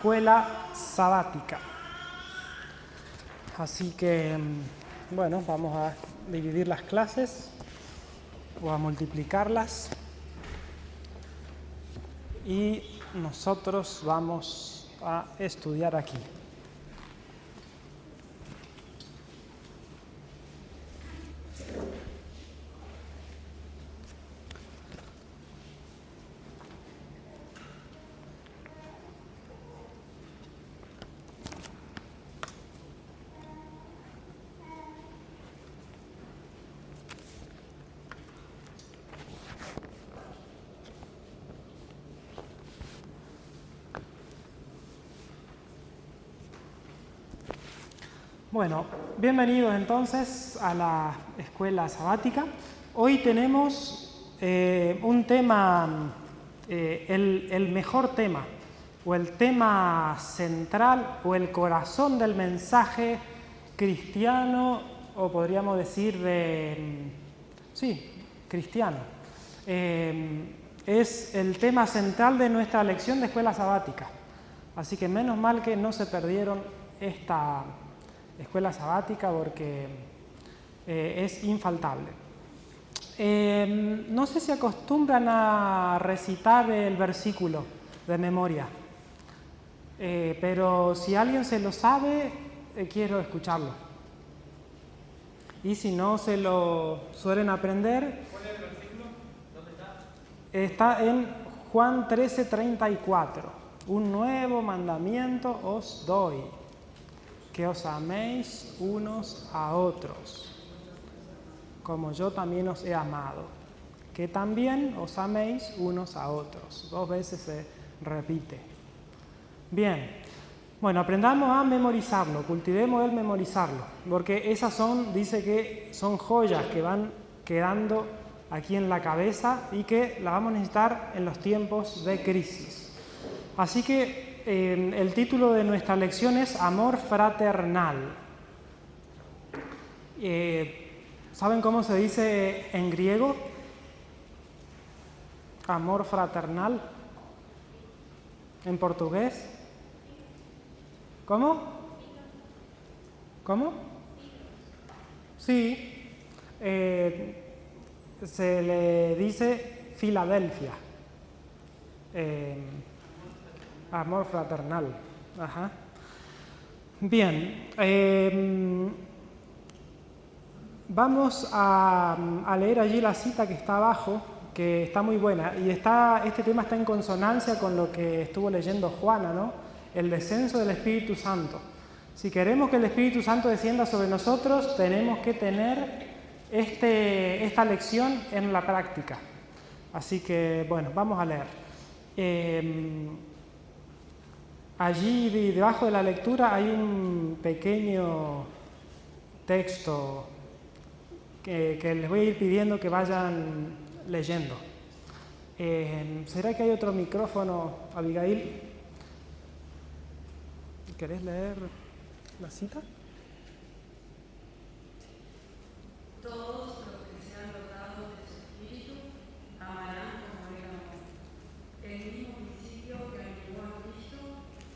Escuela sabática. Así que, bueno, vamos a dividir las clases o a multiplicarlas y nosotros vamos a estudiar aquí. Bueno, bienvenidos entonces a la escuela sabática. Hoy tenemos un tema, el mejor tema, o el tema central, o el corazón del mensaje cristiano, o podríamos decir cristiano. Es el tema central de nuestra lección de escuela sabática. Así que menos mal que no se perdieron esta escuela sabática porque es infaltable. No sé si acostumbran a recitar el versículo de memoria, pero si alguien se lo sabe, quiero escucharlo. Y si no se lo suelen aprender, ¿cuál es el versículo? ¿Dónde está? Está en Juan 13:34. Un nuevo mandamiento os doy, que os améis unos a otros, como yo también os he amado, que también os améis unos a otros. 2 veces se repite. Bien, bueno, aprendamos a memorizarlo, cultivemos el memorizarlo, porque esas dice que son joyas que van quedando aquí en la cabeza y que las vamos a necesitar en los tiempos de crisis. Así que el título de nuestra lección es Amor Fraternal. ¿Saben cómo se dice en griego? Amor fraternal. ¿En portugués? ¿Cómo? ¿Cómo? Sí. Se le dice Filadelfia. Amor fraternal. Ajá. Bien. Vamos a leer allí la cita que está abajo, que está muy buena. Y este tema está en consonancia con lo que estuvo leyendo Juana, ¿no? El descenso del Espíritu Santo. Si queremos que el Espíritu Santo descienda sobre nosotros, tenemos que tener esta lección en la práctica. Así que, bueno, vamos a leer. Allí debajo de la lectura hay un pequeño texto que les voy a ir pidiendo que vayan leyendo. ¿Será que hay otro micrófono, Abigail? ¿Querés leer la cita? Todos los que sean dotados de su espíritu amarán como él amó. El mismo principio que animó a Cristo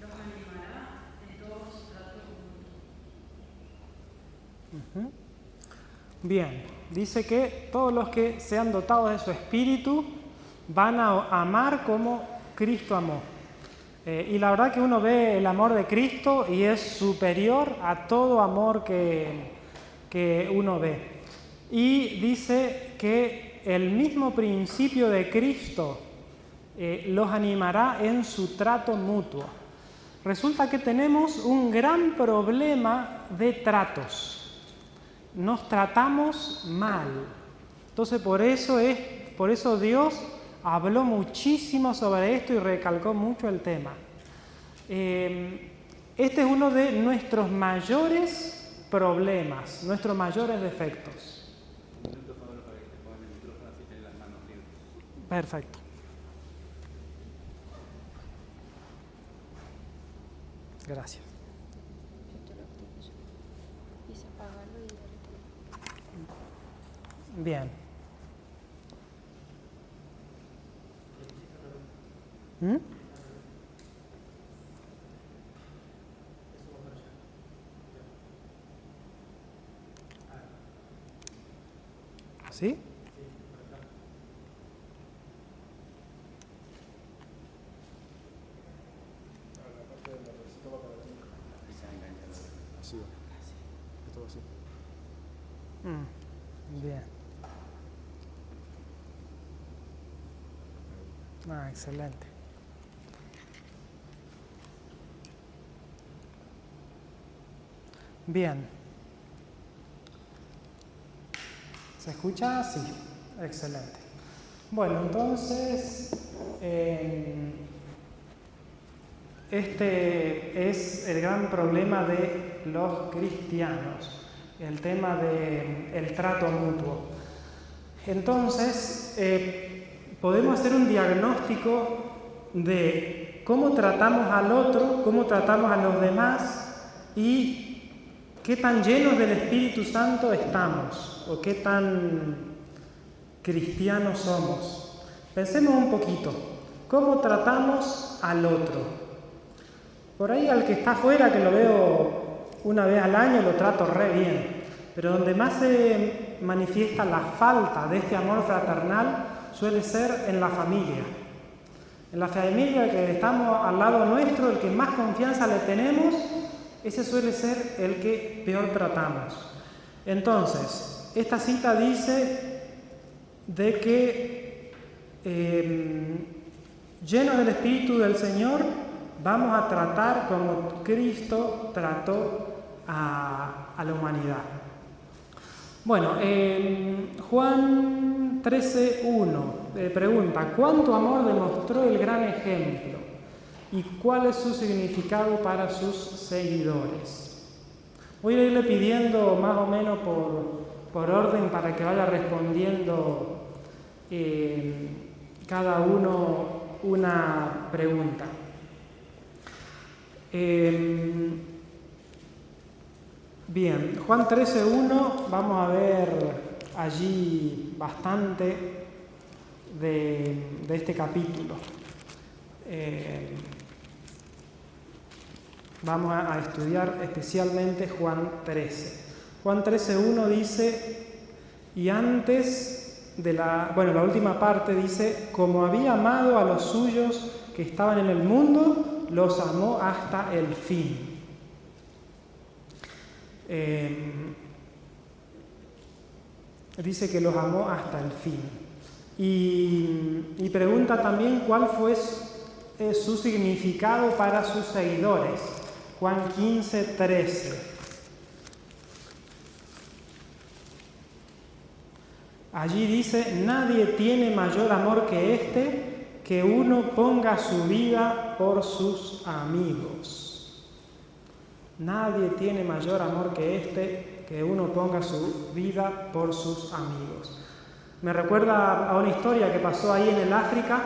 los animará en todo su trato mutuo. Bien, dice que todos los que sean dotados de su espíritu van a amar como Cristo amó. Y la verdad que uno ve el amor de Cristo y es superior a todo amor que uno ve. Y dice que el mismo principio de Cristo los animará en su trato mutuo. Resulta que tenemos un gran problema de tratos. Nos tratamos mal. Entonces por eso Dios habló muchísimo sobre esto y recalcó mucho el tema. Este es uno de nuestros mayores problemas, nuestros mayores defectos. Perfecto. Gracias. Bien. ¿Sí? Así va. Esto va así. Bien. Excelente. Bien. ¿Se escucha? Sí. Excelente. Bueno, entonces, este es el gran problema de los cristianos, el tema del trato mutuo. Entonces, podemos hacer un diagnóstico de cómo tratamos al otro, cómo tratamos a los demás y qué tan llenos del Espíritu Santo estamos o qué tan cristianos somos. Pensemos un poquito, ¿cómo tratamos al otro? Por ahí al que está afuera, que lo veo una vez al año, lo trato re bien, pero donde más se manifiesta la falta de este amor fraternal suele ser en la familia. En la familia que estamos al lado nuestro, el que más confianza le tenemos, ese suele ser el que peor tratamos. Entonces, esta cita dice de que llenos del Espíritu del Señor, vamos a tratar como Cristo trató a la humanidad. Bueno, Juan 13:1 pregunta, ¿cuánto amor demostró el gran ejemplo? ¿Y cuál es su significado para sus seguidores? Voy a irle pidiendo más o menos por orden para que vaya respondiendo cada uno una pregunta. Bien, Juan 13:1, vamos a ver allí bastante de este capítulo. Vamos a estudiar especialmente Juan 13. Juan 13:1 dice, y antes de la última parte dice, como había amado a los suyos que estaban en el mundo, los amó hasta el fin. Dice que los amó hasta el fin. Y pregunta también cuál fue su significado para sus seguidores. Juan 15:13. Allí dice, nadie tiene mayor amor que este, que uno ponga su vida por sus amigos. Nadie tiene mayor amor que este, que uno ponga su vida por sus amigos. Me recuerda a una historia que pasó ahí en el África.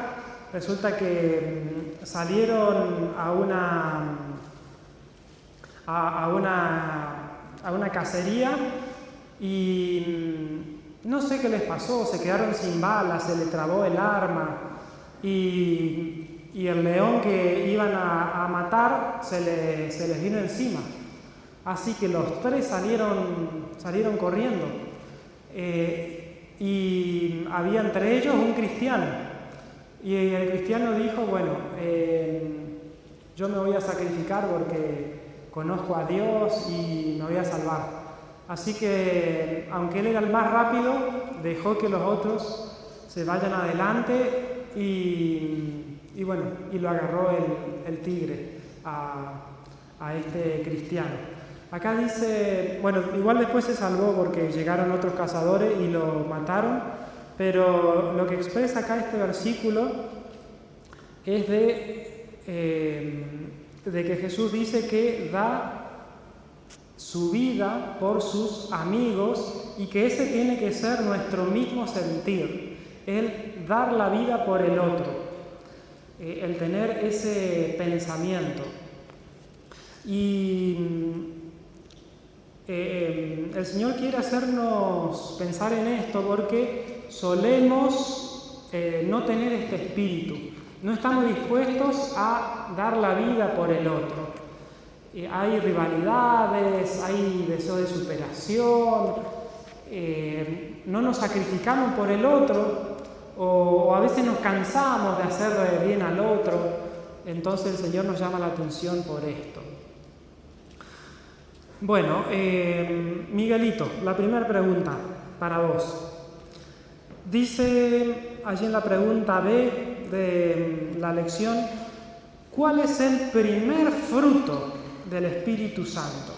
Resulta que salieron a una cacería y no sé qué les pasó, se quedaron sin balas, se les trabó el arma y el león que iban a matar se les vino encima. Así que los tres salieron corriendo y había entre ellos un cristiano. Y el cristiano dijo, bueno, yo me voy a sacrificar porque conozco a Dios y me voy a salvar. Así que, aunque él era el más rápido, dejó que los otros se vayan adelante y lo agarró el tigre a este cristiano. Acá dice, bueno, igual después se salvó porque llegaron otros cazadores y lo mataron, pero lo que expresa acá este versículo es de que Jesús dice que da su vida por sus amigos y que ese tiene que ser nuestro mismo sentir, el dar la vida por el otro, el tener ese pensamiento. Y el Señor quiere hacernos pensar en esto porque solemos no tener este espíritu, no estamos dispuestos a dar la vida por el otro. Hay rivalidades, hay deseo de superación, no nos sacrificamos por el otro, o a veces nos cansamos de hacerle bien al otro. Entonces el Señor nos llama la atención por esto. Bueno, Miguelito, la primera pregunta para vos. Dice allí en la pregunta B de la lección, ¿cuál es el primer fruto del Espíritu Santo?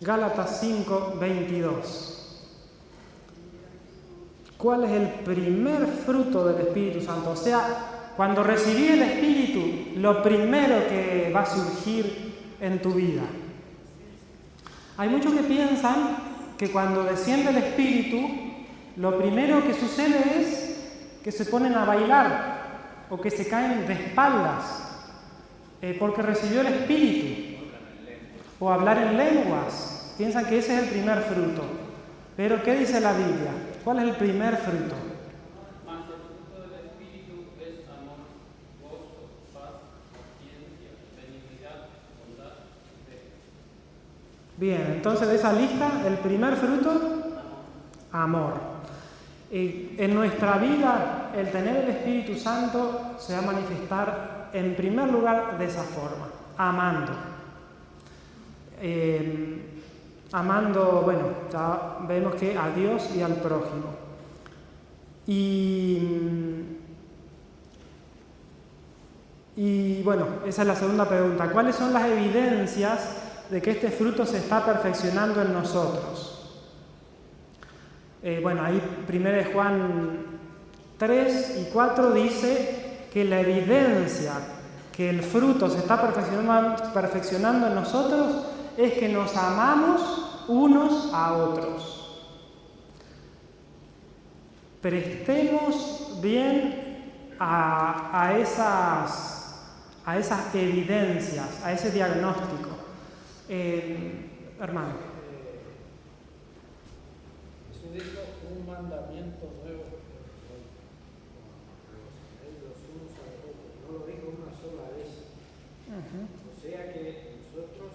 Gálatas 5:22. ¿Cuál es el primer fruto del Espíritu Santo? O sea, cuando recibí el Espíritu, lo primero que va a surgir en tu vida. Hay muchos que piensan que cuando desciende el Espíritu, lo primero que sucede es que se ponen a bailar o que se caen de espaldas porque recibió el Espíritu, o hablar en lenguas. Piensan que ese es el primer fruto. Pero ¿qué dice la Biblia? ¿Cuál es el primer fruto? Mas el fruto del Espíritu es amor, gozo, paz, paciencia, benignidad, bondad y fe. Bien, entonces de esa lista, el primer fruto, amor. En nuestra vida, el tener el Espíritu Santo se va a manifestar en primer lugar de esa forma, amando. Amando, bueno, ya vemos que a Dios y al prójimo. Y bueno, esa es la segunda pregunta. ¿Cuáles son las evidencias de que este fruto se está perfeccionando en nosotros? Bueno, ahí 1 Juan 3 y 4 dice que la evidencia que el fruto se está perfeccionando en nosotros es que nos amamos unos a otros. Prestemos bien a esas evidencias, a ese diagnóstico. Hermano. Jesús dijo un mandamiento nuevo los unos a los otros. No lo dijo una sola vez. O sea que nosotros,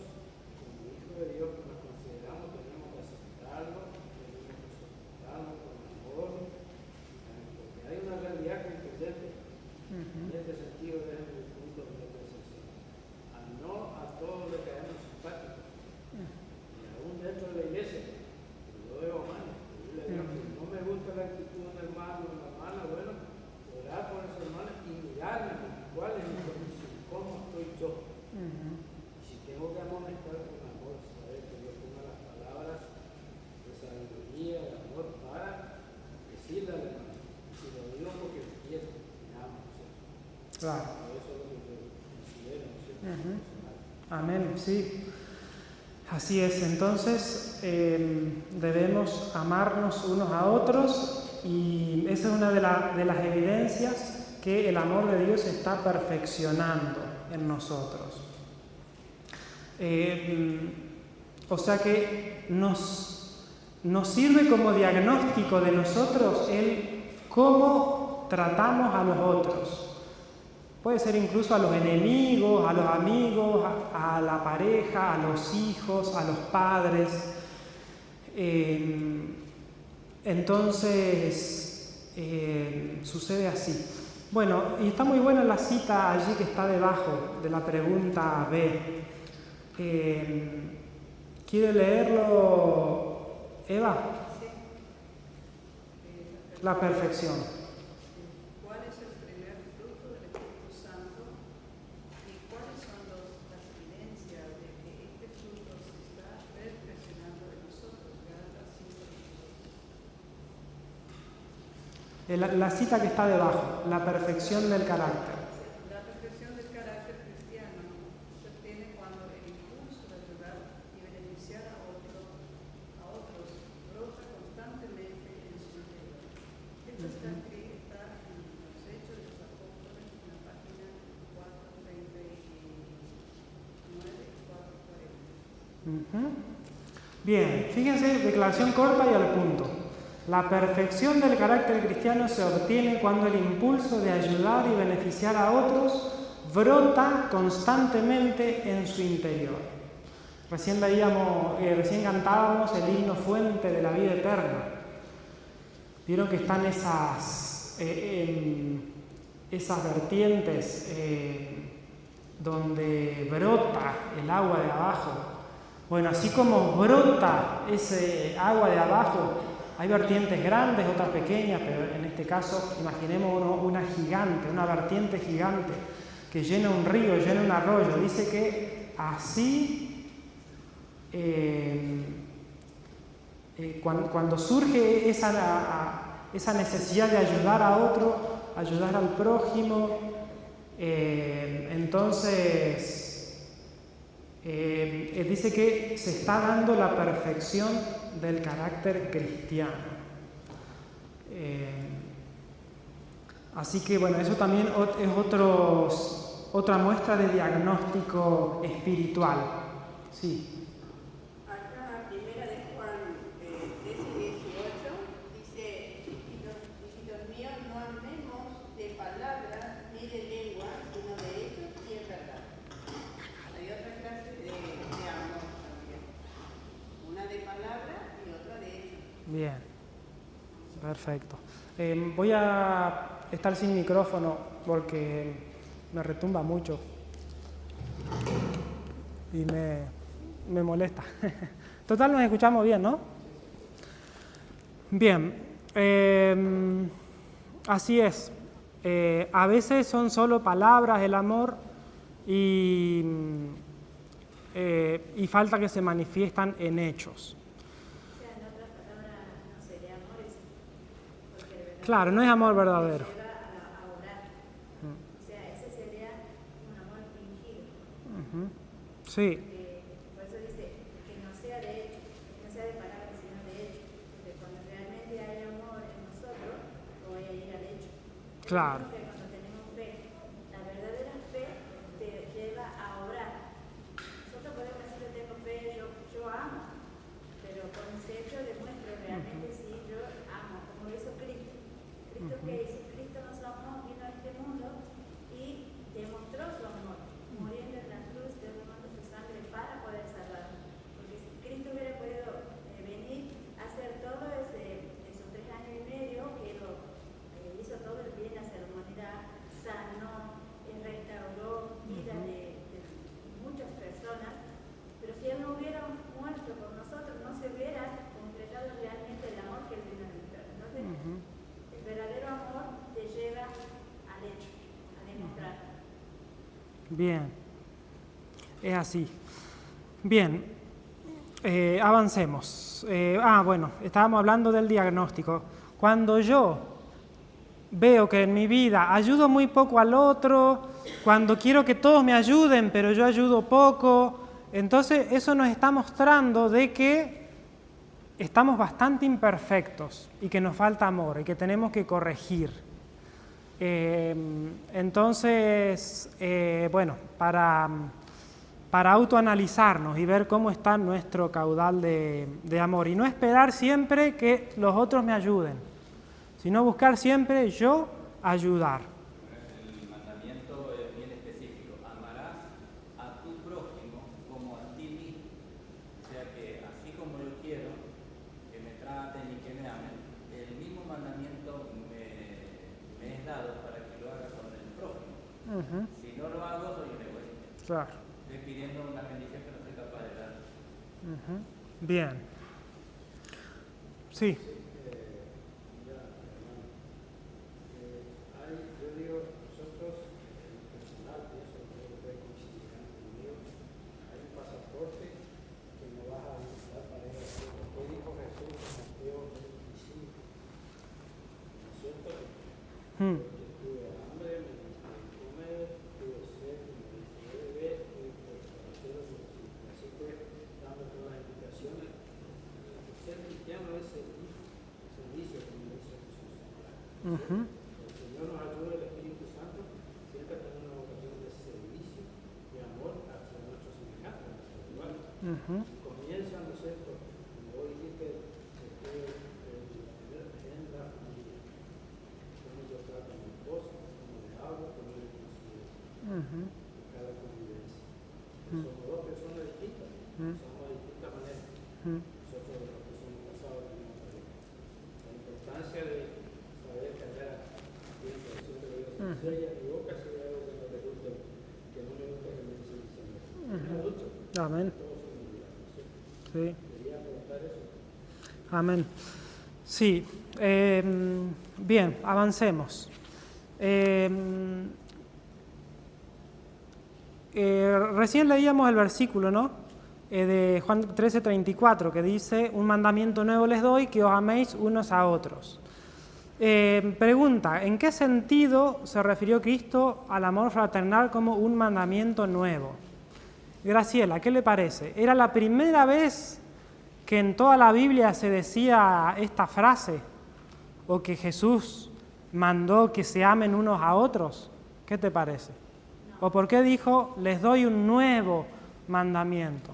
como hijos de Dios que nos consideramos, tenemos que aceptarlo, tenemos que soportarlo con amor, porque hay una realidad contundente. En este sentido, desde el punto de apreciación. No a todos le caemos simpáticos, y aún dentro de la iglesia, yo veo mal. Yo le digo que no me gusta la actitud de un hermano o una hermana, bueno, orar por esa hermana y mirarme cuál es mi condición, cómo estoy yo. Y si tengo que amonestar con amor, saber que Dios ponga las palabras de sabiduría, de amor, para decirle al hermano. Y si lo digo porque quiero, me amo, ¿cierto? Claro. Eso es lo que yo considero, ¿cierto? Amén, sí. Así es, entonces debemos amarnos unos a otros y esa es una de las evidencias que el amor de Dios se está perfeccionando en nosotros. O sea que nos sirve como diagnóstico de nosotros el cómo tratamos a los otros. Puede ser incluso a los enemigos, a los amigos, a la pareja, a los hijos, a los padres. Entonces, sucede así. Bueno, y está muy buena la cita allí que está debajo de la pregunta B. ¿Quiere leerlo, Eva? Sí. La perfección. ¿Cuál es el primer fruto del Espíritu Santo y cuáles son las evidencias de que este fruto se está perfeccionando en nosotros? Gálatas 5:22. La cita que está debajo, la perfección del carácter. La perfección del carácter cristiano se obtiene cuando el impulso de ayudar y beneficiar a otros brota constantemente en su interior. Esto está escrito en los Hechos de los Apóstoles, en la página 439 y 440. Bien, fíjense, declaración corta y al punto. La perfección del carácter cristiano se obtiene cuando el impulso de ayudar y beneficiar a otros brota constantemente en su interior. Recién cantábamos el himno Fuente de la Vida Eterna. Vieron que están esas vertientes donde brota el agua de abajo. Bueno, así como brota ese agua de abajo, hay vertientes grandes, otras pequeñas, pero en este caso imaginemos una gigante, una vertiente gigante que llena un río, llena un arroyo. Dice que así, cuando surge esa necesidad de ayudar a otro, ayudar al prójimo, entonces dice que se está dando la perfección del carácter cristiano. Así que bueno, eso también es otra muestra de diagnóstico espiritual. Sí. Acá, primera de Juan 13:18, dice: hijitos míos, no hablemos de palabras ni de lengua, sino de hechos y en verdad. Hay otra clase de amor también. Una de palabras y otra de hechos. Bien, perfecto. Voy a estar sin micrófono porque me retumba mucho y me molesta. Total, nos escuchamos bien, ¿no? Bien, así es. A veces son solo palabras el amor y falta que se manifiestan en hechos. Claro, no es amor verdadero. O sea, ese sería un amor fingido. Sí. Por eso dice que no sea de hecho, que no sea de palabras, sino de hecho. Porque cuando realmente hay amor en nosotros, voy a ir al hecho. Claro. Porque cuando tenemos fe, la verdadera fe te lleva a orar. Nosotros podemos decir que tengo fe, yo amo, pero con ese hecho demuestro realmente si yo amo, como hizo Cristo. Cristo que hizo, Cristo nos amó, vino a este mundo y demostró su amor, muriendo en la cruz, derramando su sangre para poder salvarnos. Porque si Cristo hubiera podido venir a hacer todo esos 3 años y medio, que hizo todo el bien hacia la humanidad, sanó, restauró vida de muchas personas, pero si Él no hubiera muerto por nosotros, no se hubiera completado realmente el amor que Él vino a demostrar. Entonces, el verdadero amor te lleva al hecho, a demostrar. Bien, es así. Bien, avancemos. Bueno, estábamos hablando del diagnóstico. Cuando yo veo que en mi vida ayudo muy poco al otro, cuando quiero que todos me ayuden, pero yo ayudo poco, entonces eso nos está mostrando de que estamos bastante imperfectos y que nos falta amor y que tenemos que corregir. Entonces, bueno, para autoanalizarnos y ver cómo está nuestro caudal de amor y no esperar siempre que los otros me ayuden, sino buscar siempre yo ayudar. El mandamiento es bien específico: amarás a tu prójimo como a ti mismo. O sea que así como yo quiero que me traten y que me amen, el mismo mandamiento me es dado para que lo haga con el prójimo. Si no lo hago, soy un egoísta. Claro. Estoy pidiendo una bendición que no soy capaz de dar. Bien. Sí. Yo digo, nosotros, en lo personal, y eso creo que puede coincidir conmigo, hay un pasaporte que nos vas a dar para ir a hacer lo que dijo Jesús en Mateo 25. ¿No es cierto? Porque tuve hambre, me diste de comer, tuve sed, me diste de beber, tuve forastero, me recibiste. Así que, dando todas las indicaciones, ser cristiano es servicio, como dice Jesús. El Señor nos ayuda, el Espíritu Santo, siempre a tener una vocación de servicio y amor hacia nuestros semejantes, a nuestros iguales. Comienzan, ¿no es cierto? Como vos dijiste, en la familia. Cómo yo trato a mi esposa, cómo le hablo, cómo le considero. En cada convivencia. Somos dos personas distintas. usamos de distintas maneras. Nosotros los que somos casados tenemos la importancia de saber callar bien, por eso te lo digo, si ella equivoca, si hay algo que no le guste, que no le gusta que me siga diciendo. Es adulto. Amén. Todos somos iguales, ¿no es cierto? Sí. Quería preguntar eso. Amén. Sí. Bien, avancemos. Recién leíamos el versículo, ¿no? De Juan 13:34, que dice: un mandamiento nuevo les doy, que os améis unos a otros. Pregunta: ¿en qué sentido se refirió Cristo al amor fraternal como un mandamiento nuevo? Graciela, ¿qué le parece? ¿Era la primera vez que en toda la Biblia se decía esta frase? ¿O que Jesús mandó que se amen unos a otros? ¿Qué te parece? ¿O por qué dijo, les doy un nuevo mandamiento?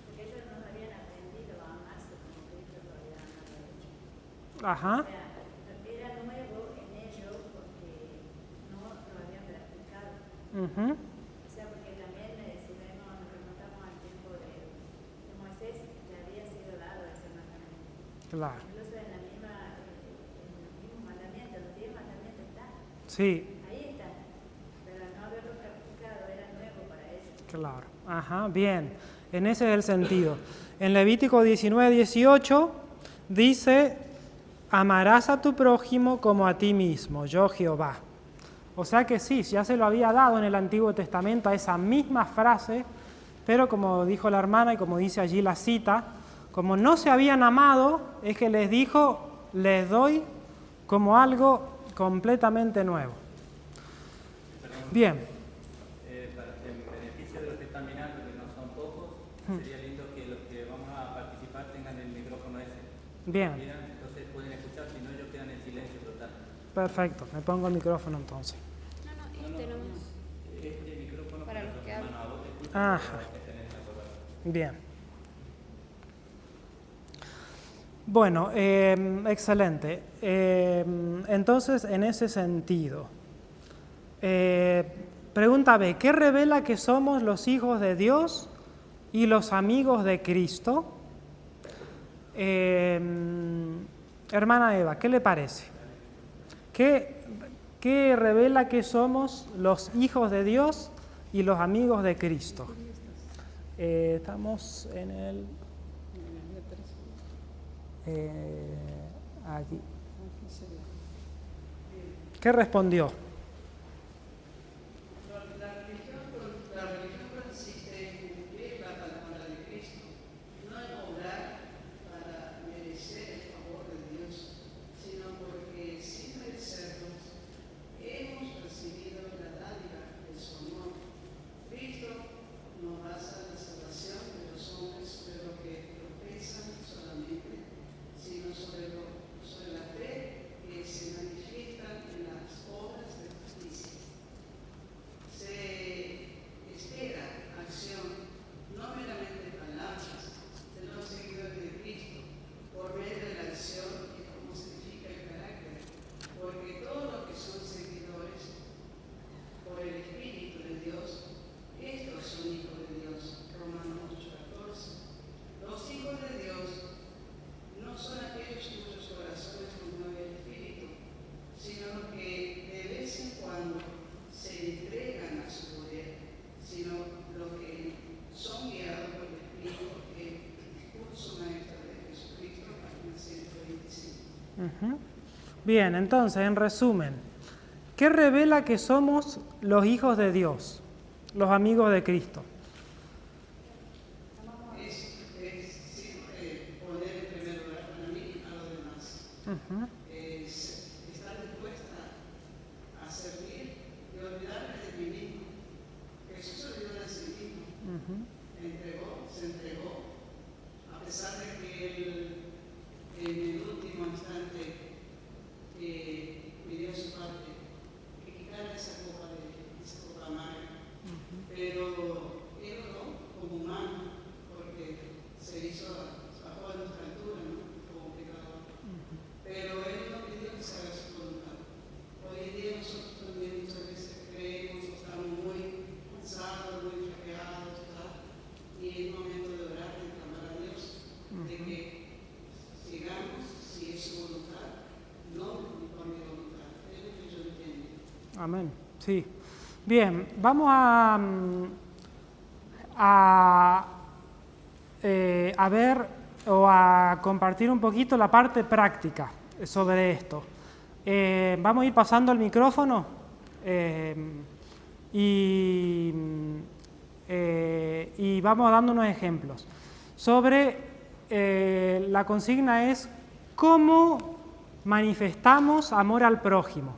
Porque ellos no habían aprendido a amarse como Cristo lo había hecho. Ajá. O sea, era nuevo en ellos porque no lo habían practicado. O sea, porque también si vemos, nos remontamos al tiempo de Moisés, ya había sido dado ese mandamiento. Claro. Incluso en los mismos mandamientos, los 10 mandamientos están. Sí. Ahí están. Pero al no haberlo practicado era nuevo para ellos. Claro. Ajá, bien. En ese es el sentido. En Levítico 19:18 dice: amarás a tu prójimo como a ti mismo, yo Jehová. O sea que sí, ya se lo había dado en el Antiguo Testamento a esa misma frase, pero como dijo la hermana y como dice allí la cita, como no se habían amado, es que les dijo, les doy como algo completamente nuevo. Bien. En beneficio de los que están mirando, que no son pocos, sería lindo que los que vamos a participar tengan el micrófono ese. Bien. Entonces pueden escuchar, si no ellos quedan en silencio total. Perfecto, me pongo el micrófono entonces. Este micrófono Para los que hablan. a vos te escuchan, Ajá. para los que tenés la palabra. Bien. Bueno, excelente. Entonces, en ese sentido, pregunta B, ¿qué revela que somos los hijos de Dios y los amigos de Cristo? Hermana Eva, ¿qué le parece? ¿Qué revela que somos los hijos de Dios y los amigos de Cristo? Estamos en el... aquí. ¿Qué respondió? La religión consiste en cumplir la palabra de Cristo, no en obrar para merecer el favor de Dios, sino porque sin merecerlo hemos recibido la dádiva de su amor. Cristo no basa la salvación de los hombres sobre lo que profesan solamente, sino sobre la fe que se manifiesta en las obras de justicia. Se espera acción, no meramente palabras, de los seguidores de Cristo, por medio de la acción y cómo se edifica el carácter, porque todos los que son seguidores por el Espíritu de Dios, estos son hijos de Dios. Romanos 8:14. Los hijos de Dios no son aquellos cuyos corazones conmueve el Espíritu, sino los que de vez en cuando se entregan a su poder, sino los que son guiados por el Espíritu, el discurso maestro de Jesucristo, página 125. Bien, entonces, en resumen, ¿qué revela que somos los hijos de Dios, los amigos de Cristo? Es siempre poner en primer lugar para mí a los demás. Es estar dispuesta a servir y olvidarme de mí mismo. Jesús se olvidó de sí mismo. Se entregó, a pesar de que él en el último instante pidió a su padre que quitara esa copa amarga. Pero él oró como humano, porque se hizo bajo a nuestra altura, ¿no? Como pecador. Pero él no pidió que se haga su voluntad. Hoy en día nosotros también muchas veces creemos, estamos muy cansados, muy fraqueados, Amén. Sí. Bien, vamos a ver o a compartir un poquito la parte práctica sobre esto. Vamos a ir pasando el micrófono y vamos dando unos ejemplos. La consigna es cómo manifestamos amor al prójimo.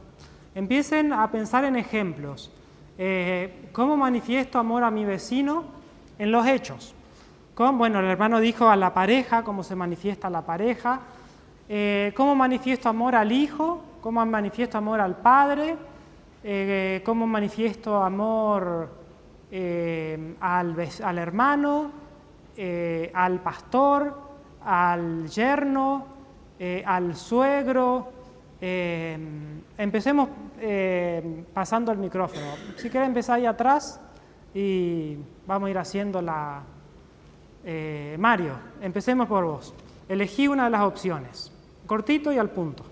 Empiecen a pensar en ejemplos. ¿Cómo manifiesto amor a mi vecino? En los hechos. Bueno, el hermano dijo a la pareja, cómo se manifiesta la pareja. ¿Cómo manifiesto amor al hijo? ¿Cómo manifiesto amor al padre? ¿Cómo manifiesto amor al hermano, al pastor, al yerno, al suegro? Empecemos pasando el micrófono. Si quieren empezar ahí atrás y vamos a ir haciendo la... Mario, empecemos por vos. Elegí una de las opciones. Cortito y al punto.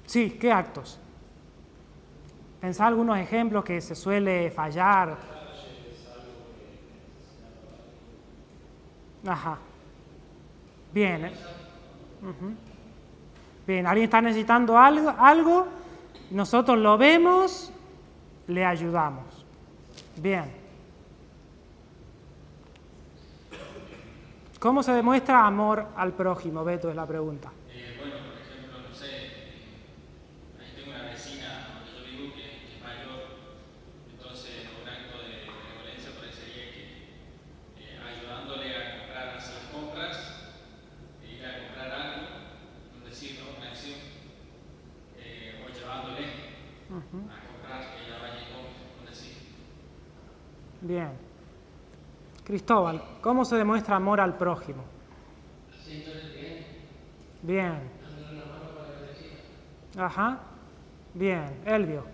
Sí, ¿qué actos? Pensá algunos ejemplos que se suele fallar. Ajá. Bien. Bien, alguien está necesitando algo, nosotros lo vemos, le ayudamos. Bien. ¿Cómo se demuestra amor al prójimo? Beto, es la pregunta. Bueno, por ejemplo, no sé, ahí tengo una vecina donde yo vivo que es mayor, entonces un acto de benevolencia por ahí sería que ayudándole a comprar las compras, ir a comprar algo, un decir, ¿no? Una acción, o llevándole a comprar, que ella vaya y compre, un decir. Bien. Cristóbal, ¿cómo se demuestra amor al prójimo? Haciéndole bien. Bien. Dándole una mano para la vecina. Ajá. Bien. Elvio,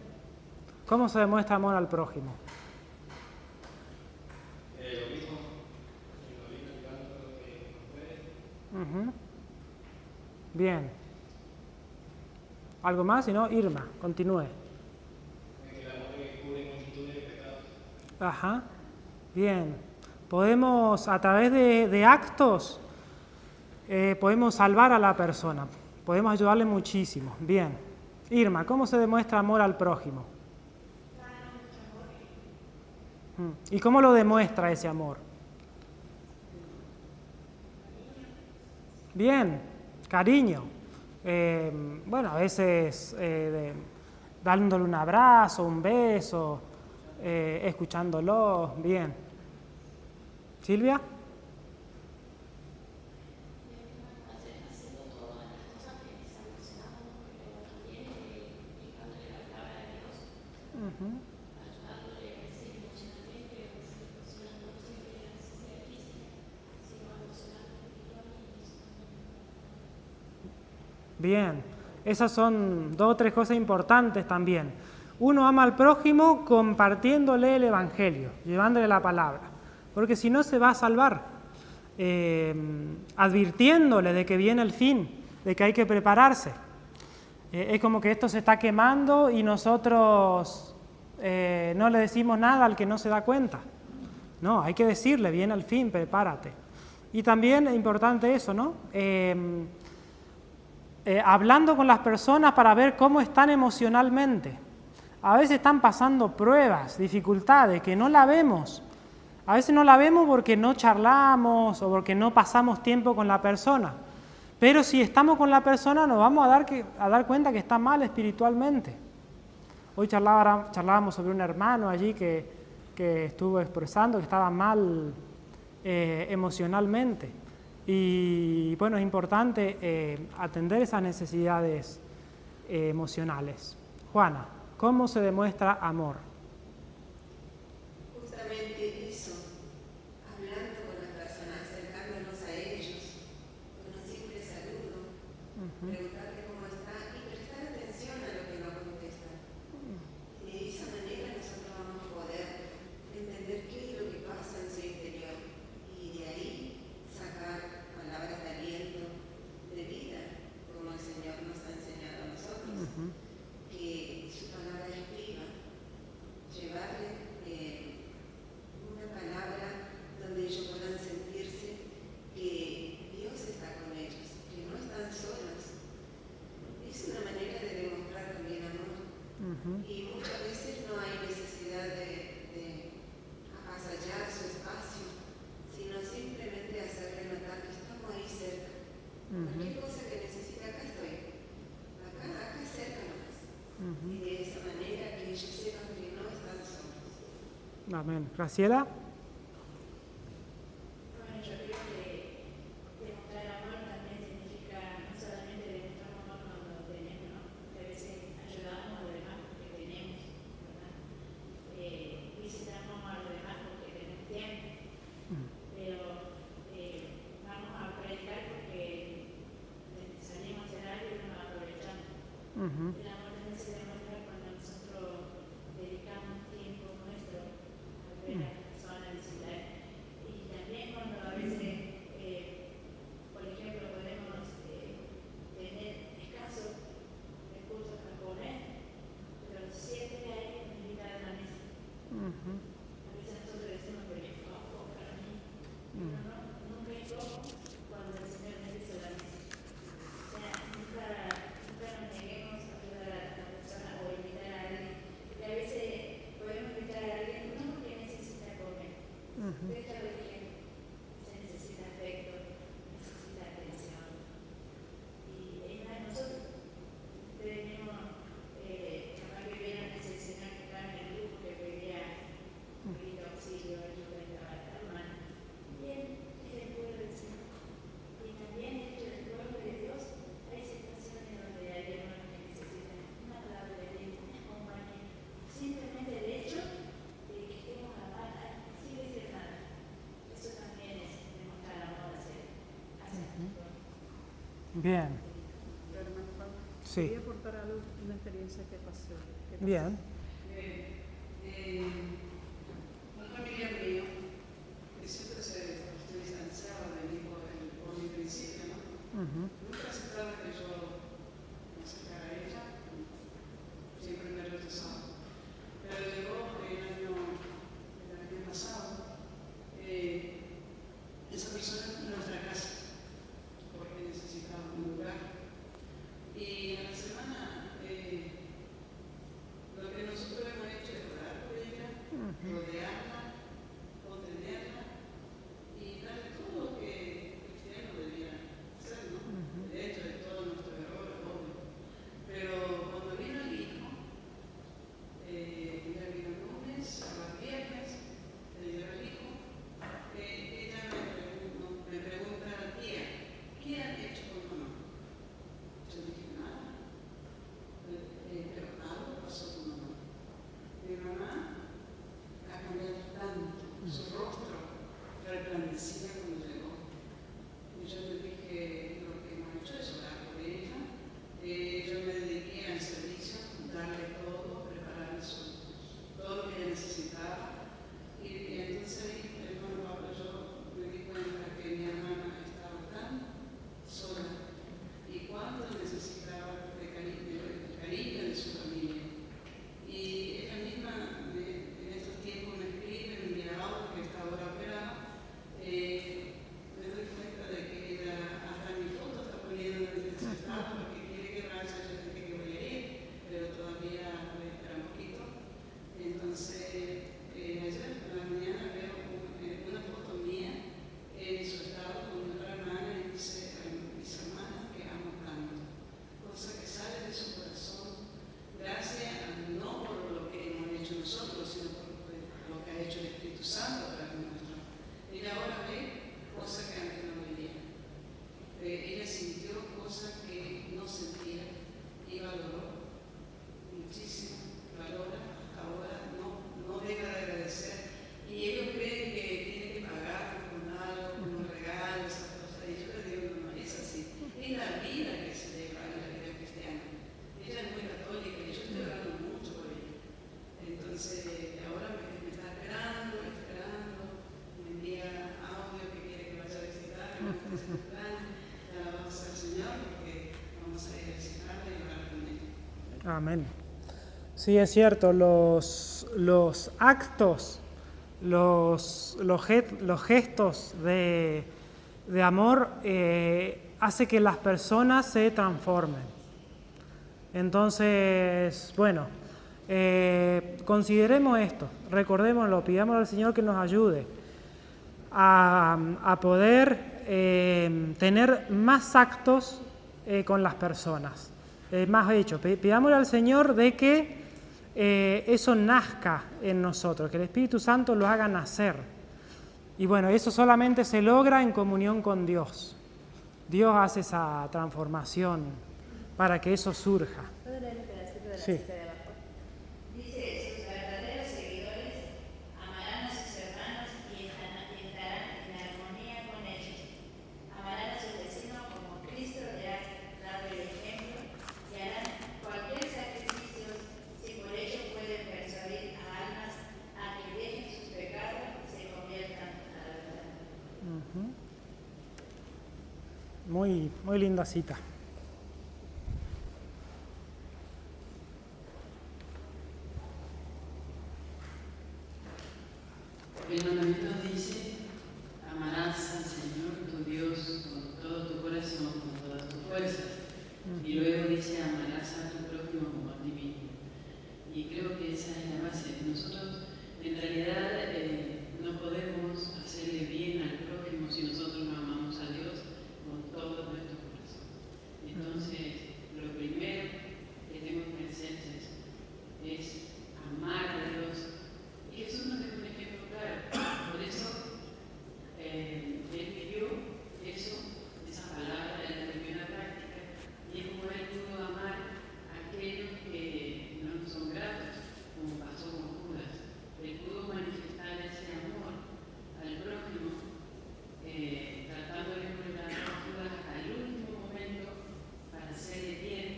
¿cómo se demuestra amor al prójimo? Lo mismo. Ayudando lo que no puede. Bien. ¿Algo más? Si no, Irma, continúe. Que el amor cubre multitudes de pecados. Ajá. Bien. Podemos, a través de actos, podemos salvar a la persona. Podemos ayudarle muchísimo. Bien. Irma, ¿cómo se demuestra amor al prójimo? ¿Y cómo lo demuestra ese amor? Bien. Cariño. Bueno, a veces dándole un abrazo, un beso, escuchándolo. Bien. Silvia. Bien, esas son 2 o 3 cosas importantes también. Uno ama al prójimo compartiéndole el evangelio, llevándole la palabra. Porque si no se va a salvar, advirtiéndole de que viene el fin, de que hay que prepararse. Es como que esto se está quemando y nosotros no le decimos nada al que no se da cuenta. No, hay que decirle, viene el fin, prepárate. Y también es importante eso, ¿no? Hablando con las personas para ver cómo están emocionalmente. A veces están pasando pruebas, dificultades, que no la vemos. A veces no la vemos porque no charlamos o porque no pasamos tiempo con la persona. Pero si estamos con la persona nos vamos a dar cuenta que está mal espiritualmente. Hoy charlábamos sobre un hermano allí que estuvo expresando que estaba mal emocionalmente. Y bueno, es importante atender esas necesidades emocionales. Juana, ¿cómo se demuestra amor? Justamente eso, hablando con las personas, acercándonos a ellos, con un simple saludo, preguntarle cómo está y prestar atención a lo que no contestan. Y de esa manera nosotros vamos a poder entender qué es lo que pasa en su interior y de ahí sacar palabras de aliento, de vida, como el Señor nos ha enseñado. Y muchas veces no hay necesidad de avasallar su espacio, sino simplemente hacerle notar que estamos ahí cerca. Cualquier cosa que necesite, acá estoy. Acá cerca nomás. Y de esa manera que ellos sepan que no están solos. Amén. Graciela. Bueno, yo creo que demostrar amor también significa no solamente demostrar amor cuando lo tenemos, ¿no? Que a veces ayudamos a los demás porque tenemos, ¿verdad? Visitamos a los demás porque tenemos tiempo, pero vamos a predicar porque salimos a hacer algo y nos aprovechamos. El amor también se demuestra cuando nosotros dedicamos tiempo nuestro a ver a las personas, visitar. Y también cuando a veces, por ejemplo, podemos tener escasos recursos para comer, pero siempre hay que invitar a la mesa. A veces nosotros decimos, pero es poco para mí. Pero no, nunca es poco cuando el Señor nos dice la mesa. O sea, nunca nos neguemos a ayudar a la persona o invitar a alguien. Porque a veces podemos invitar a alguien no porque necesita comer. De hecho, se necesita afecto, necesita atención. Y es más nosotros. Ustedes mismos, capaz que vieron ese señor que estaba en el grupo que pedía un poquito de auxilio, ayuda, estaba mal. Y él es el pueblo del Señor. Y también dentro del pueblo de Dios hay situaciones donde hay hermanos que necesitan una palabra de aliento, una compañía. Simplemente el hecho de que estemos sin decir nada. Eso también es demostrar amor hacia Bien. Hermano Pablo, Sí. quería aportar algo, una experiencia que pasó. Bien. Un familiar mío, que siempre se distanciaba de mí por mi principio, ¿no? Nunca aceptaba que yo me acercara a ella, siempre me rechazaba. Pero llegó el año pasado, esa persona en nuestra casa, porque necesitaba un lugar. Y a la semana, lo que nosotros hemos hecho es orar por ella, rodearla, contenerla y darle todo lo que el cristiano debería hacer, ¿no? Dentro de todos nuestros errores, obvio. Pero cuando vino el hijo, ella vino el lunes, a los viernes, le lleva el hijo, ella me pregunta, tía, ¿qué han hecho con mamá? Yo dije, nada. Pero algo pasó con mamá. Mi mamá ha cambiado tanto, su rostro resplandecía cuando llegó. Y yo le dije, lo que hemos hecho es orar por ella. Yo me dediqué al servicio, darle todo, prepararle todo lo que ella necesitaba. Y entonces, hermano Pablo, yo me di cuenta que mi hermana estaba tan sola y cuánto necesitaba de cariño de su familia. Y ella misma en estos tiempos me escribe, me envía audio que está ahora operada. Me doy cuenta de que ella hasta mi foto está poniendo en el estado porque quiere que vaya. Yo dije que voy a ir, pero todavía voy a esperar un poquito. Entonces, ayer por la mañana veo una foto mía en su estado con otra hermana y dice, mis hermanas que amo tanto, cosa que sale de su corazón, gracias no por lo que hemos hecho nosotros, sino por lo que ha hecho el Espíritu Santo para nosotros. Ella ahora ve cosas que antes no veía. Ella sintió cosas que no sentía y valoró muchísimo, valora, ahora no deja de agradecer. Y ellos creen que tiene que pagar con algo, con un regalo, esas cosas. Y yo les digo, no, es así. Es la vida que se lleva en la vida cristiana. Ella es muy católica y yo estoy orando mucho por ella. Entonces, ahora me está esperando, me envía audio que quiere que vaya a visitar, me ofrece el plan, le alabamos al Señor porque vamos a ir a visitarla y orar con ella. Amén. Sí, es cierto, los actos, los gestos de amor hace que las personas se transformen. Entonces, bueno, Consideremos esto, recordémoslo, pidámosle al Señor que nos ayude a poder tener más actos con las personas, más hechos. Pidámosle al Señor de que eso nazca en nosotros, que el Espíritu Santo lo haga nacer. Y bueno, eso solamente se logra en comunión con Dios. Dios hace esa transformación para que eso surja. ¿Puedo leer el pedacito de la Sí. cita de abajo? Dice, sus verdaderos seguidores amarán a sus hermanos y estarán en armonía con ellos. Amarán a sus vecinos como Cristo le ha dado el ejemplo y harán cualquier sacrificio si por ello pueden persuadir a almas a que dejen sus pecados y se conviertan a la verdad. Muy, muy linda cita. El mandamiento dice, amarás al Señor tu Dios con todo tu corazón, con todas tus fuerzas. Y luego dice, amarás a tu prójimo como a ti mismo. Y creo que esa es la base. Nosotros, en realidad, no podemos hacerle bien al prójimo si nosotros no amamos a Dios con todo nuestro corazón. Entonces, lo primero que tenemos presentes es amar a Dios. Y Jesús nos dejó un ejemplo claro. Por eso, Él vivió eso, esa palabra en la primera práctica, y es como Él pudo amar a aquellos que no nos son gratos, como pasó con Judas. Él pudo manifestar ese amor al prójimo, tratando de encontrar a Judas hasta el último momento para hacerle bien,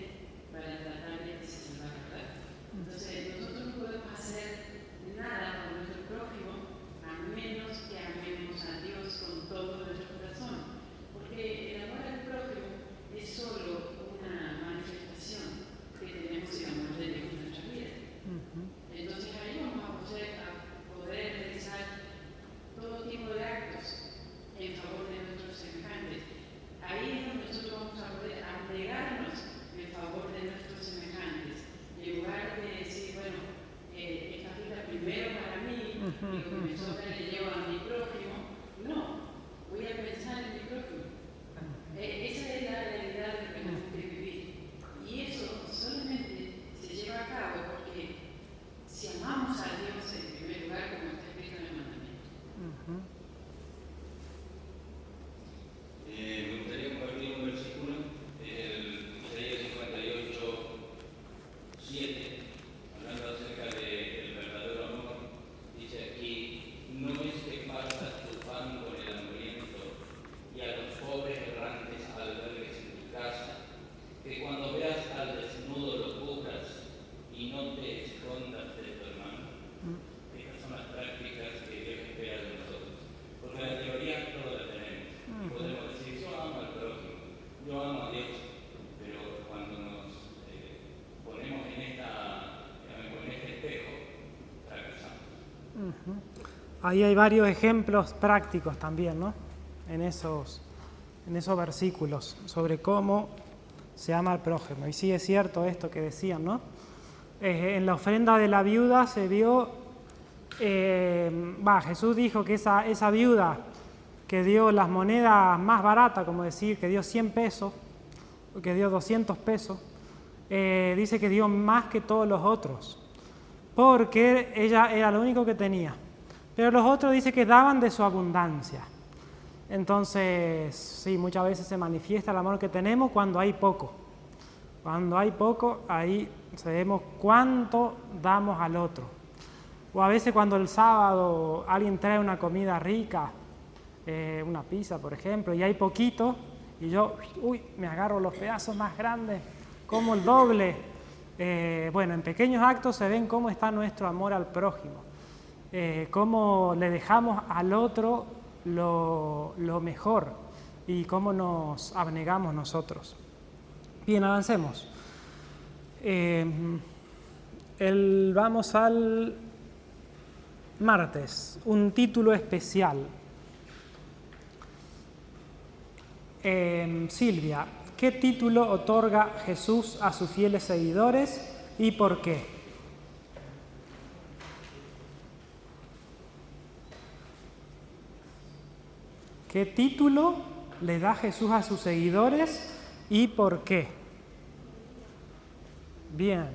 para tratar de que se salvara, ¿verdad? Entonces, nosotros no podemos hacer nada con nuestro prójimo a menos que amemos a Dios con todo nuestro corazón, porque el amor al prójimo es solo una manifestación que tenemos el amor de Dios en nuestra vida. Entonces ahí vamos a poder realizar todo tipo de actos en favor de nuestros semejantes. Ahí es donde nosotros vamos a poder abnegarnos en favor de nuestros semejantes, en lugar de decir, bueno, esta fila primero para mí, y lo que me sobra le llevo a mi prójimo. No, voy a pensar en mi prójimo. Esa es la realidad que tenemos que vivir. Y eso solamente se lleva a cabo porque si amamos a Dios en primer lugar, como está escrito en el mandamiento. Me gustaría compartir un versículo, Isaías 58, 7, hablando acerca del verdadero amor. Dice aquí, no es que partas tu pan con el hambriento y a los pobres errantes albergues en tu casa, que cuando veas al desnudo lo cubras y no te escondas de tu hermano. Estas son las prácticas que Dios espera de nosotros, porque la teoría todos la tenemos. Y podemos decir, yo amo al prójimo, yo amo a Dios, pero cuando nos ponemos en este espejo, fracasamos. Ahí hay varios ejemplos prácticos también, ¿no? En esos versículos sobre cómo se ama al prójimo. Y sí es cierto esto que decían, ¿no? En la ofrenda de la viuda se vio, Jesús dijo que esa viuda que dio las monedas más baratas, como decir, que dio 100 pesos, que dio 200 pesos, dice que dio más que todos los otros, porque ella era lo único que tenía. Pero los otros dice que daban de su abundancia. Entonces, sí, muchas veces se manifiesta el amor que tenemos cuando hay poco. Cuando hay poco, ahí sabemos cuánto damos al otro. O a veces cuando el sábado alguien trae una comida rica, una pizza, por ejemplo, y hay poquito, y yo, me agarro los pedazos más grandes, como el doble. En pequeños actos se ven cómo está nuestro amor al prójimo, cómo le dejamos al otro lo mejor y cómo nos abnegamos nosotros. Bien, avancemos. Vamos al martes, un título especial. Silvia, ¿qué título otorga Jesús a sus fieles seguidores y por qué? ¿Qué título le da Jesús a sus seguidores y por qué? Bien.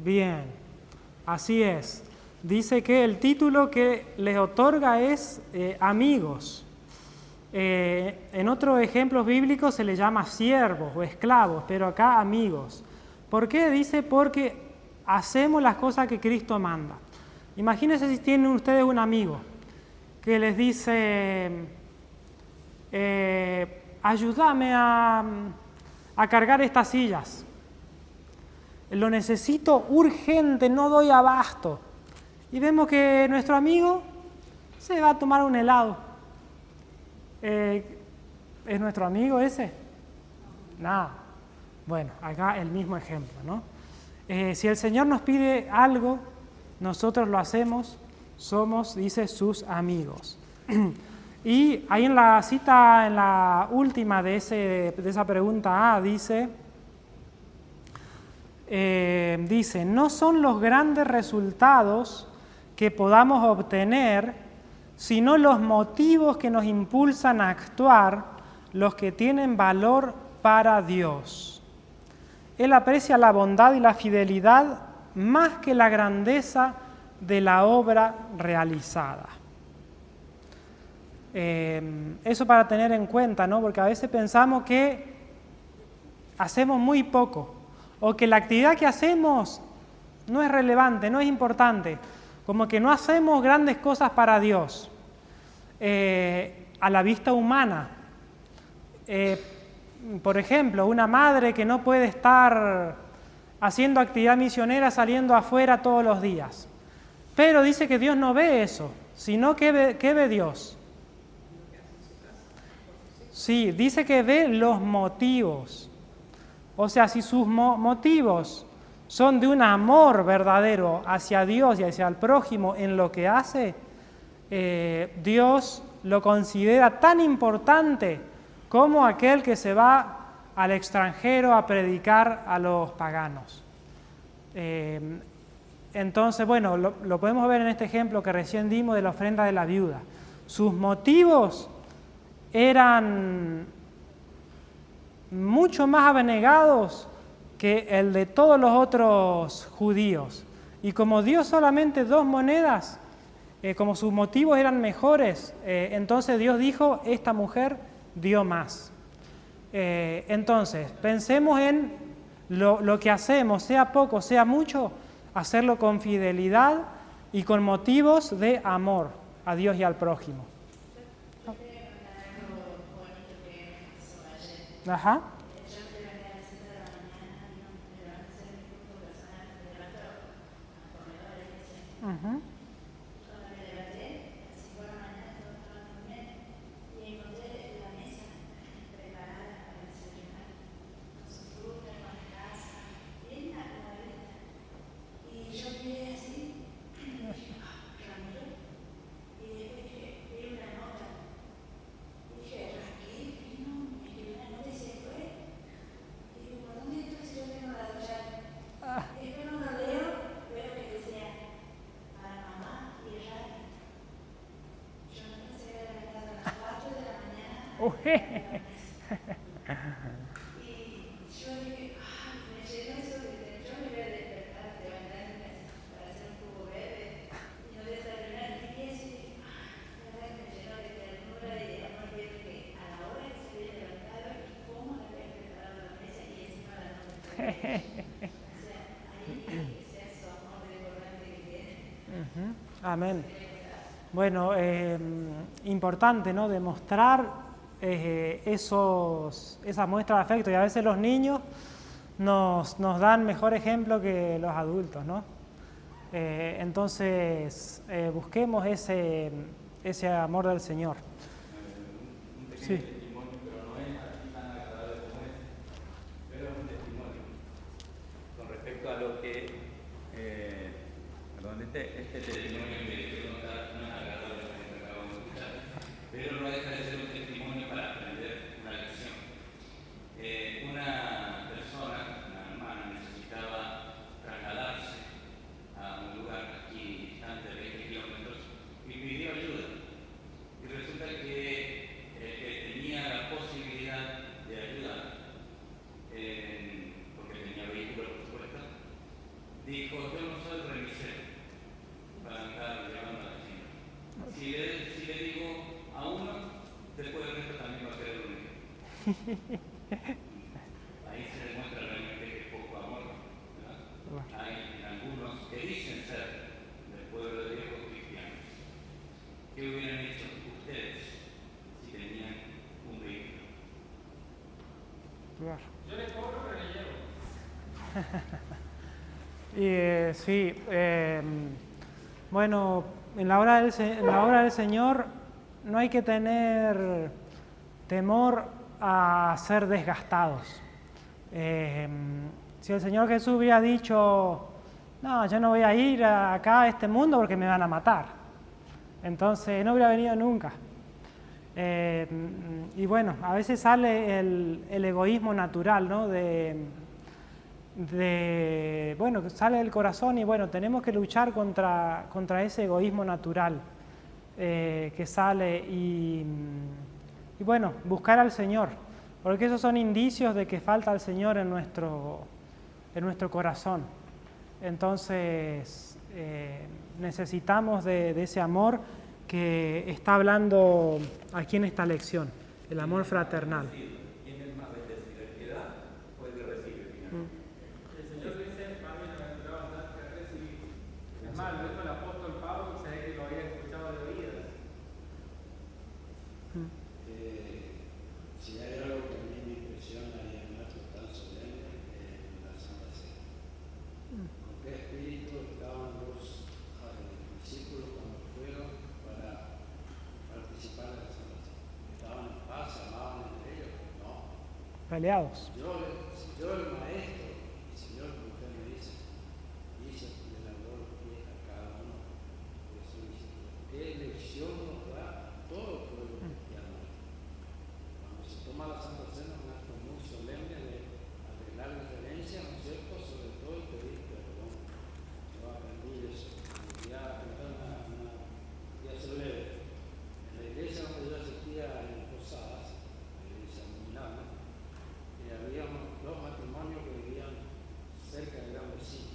Bien, así es. Dice que el título que les otorga es amigos. En otros ejemplos bíblicos se les llama siervos o esclavos, pero acá amigos. ¿Por qué? Dice porque hacemos las cosas que Cristo manda. Imagínense si tienen ustedes un amigo que les dice, ayúdame a cargar estas sillas. Lo necesito urgente, no doy abasto. Y vemos que nuestro amigo se va a tomar un helado. ¿Es nuestro amigo ese? Nada. Bueno, acá el mismo ejemplo, ¿no? Si el Señor nos pide algo, nosotros lo hacemos, somos, dice, sus amigos. Y ahí en la cita, en la última de esa pregunta A, dice, no son los grandes resultados que podamos obtener, sino los motivos que nos impulsan a actuar, los que tienen valor para Dios. Él aprecia la bondad y la fidelidad más que la grandeza de la obra realizada. Eso para tener en cuenta, ¿no? Porque a veces pensamos que hacemos muy poco, o que la actividad que hacemos no es relevante, no es importante, como que no hacemos grandes cosas para Dios, a la vista humana. Por ejemplo, una madre que no puede estar haciendo actividad misionera saliendo afuera todos los días. Pero dice que Dios no ve eso, sino que ve Dios. Sí, dice que ve los motivos. O sea, si sus motivos son de un amor verdadero hacia Dios y hacia el prójimo en lo que hace, Dios lo considera tan importante como aquel que se va al extranjero a predicar a los paganos. Entonces, bueno, lo podemos ver en este ejemplo que recién dimos de la ofrenda de la viuda. Sus motivos eran mucho más abnegados que el de todos los otros judíos. Y como dio solamente 2 monedas, como sus motivos eran mejores, entonces Dios dijo, esta mujer dio más. Entonces, pensemos en lo que hacemos, sea poco, sea mucho, hacerlo con fidelidad y con motivos de amor a Dios y al prójimo. Ajá. Uh-huh. Amén. Bueno, importante, ¿no? Demostrar esa muestra de afecto, y a veces los niños nos dan mejor ejemplo que los adultos, ¿no? Entonces, busquemos ese amor del Señor. Sí. Testimonio, pero no es así tan agradable como ese, pero es un testimonio con respecto a lo que, perdón, este testimonio que le quiero contar no es agradable como que acabamos de escuchar, pero no deja de ser un testimonio para aprender una lección. Una persona, una Ahí se demuestra realmente que es poco amor, ¿verdad? Hay algunos que dicen ser del pueblo de Dios o cristianos. ¿Qué hubieran hecho ustedes si tenían un vehículo? Yo le cobro, pero le llevo. Sí, bueno, en la obra del Señor no hay que tener temor a ser desgastados. Si el Señor Jesús hubiera dicho, no, yo no voy a ir acá a este mundo porque me van a matar, entonces no hubiera venido nunca. Y bueno, a veces sale el egoísmo natural, ¿no? Bueno, sale del corazón y bueno, tenemos que luchar contra ese egoísmo natural que sale y bueno, buscar al Señor, porque esos son indicios de que falta el Señor en nuestro corazón. Entonces, necesitamos de ese amor que está hablando aquí en esta lección, el amor fraternal. ¿Quién es más bendecido? ¿El que da o el que recibe finalmente? El Señor dice, más bienaventurado dar que recibir. Es más, lo dijo el apóstol Pablo, que sabe que lo había escuchado de oídas. Si hay algo que a mí me impresiona y es nuestro tan solemne, la Santa Cena. ¿Con qué espíritu estaban los discípulos cuando fueron para participar de la Santa Cena? ¿Estaban en paz, se amaban entre ellos? No. Peleados. Yo el maestro, el Señor, como usted me dice, le lavó los pies a cada uno de sus discípulos. ¿Qué lección nos da a todo el pueblo cristiano? Cuando se toma la Santa Cena, un acto muy solemne de arreglar diferencias, ¿no es cierto? Sobre todo el pedir perdón. Yo aprendí eso. Ya una solemne. En la iglesia donde yo asistía en Posadas, la iglesia Milana, había dos matrimonios que vivían cerca de gran vecino.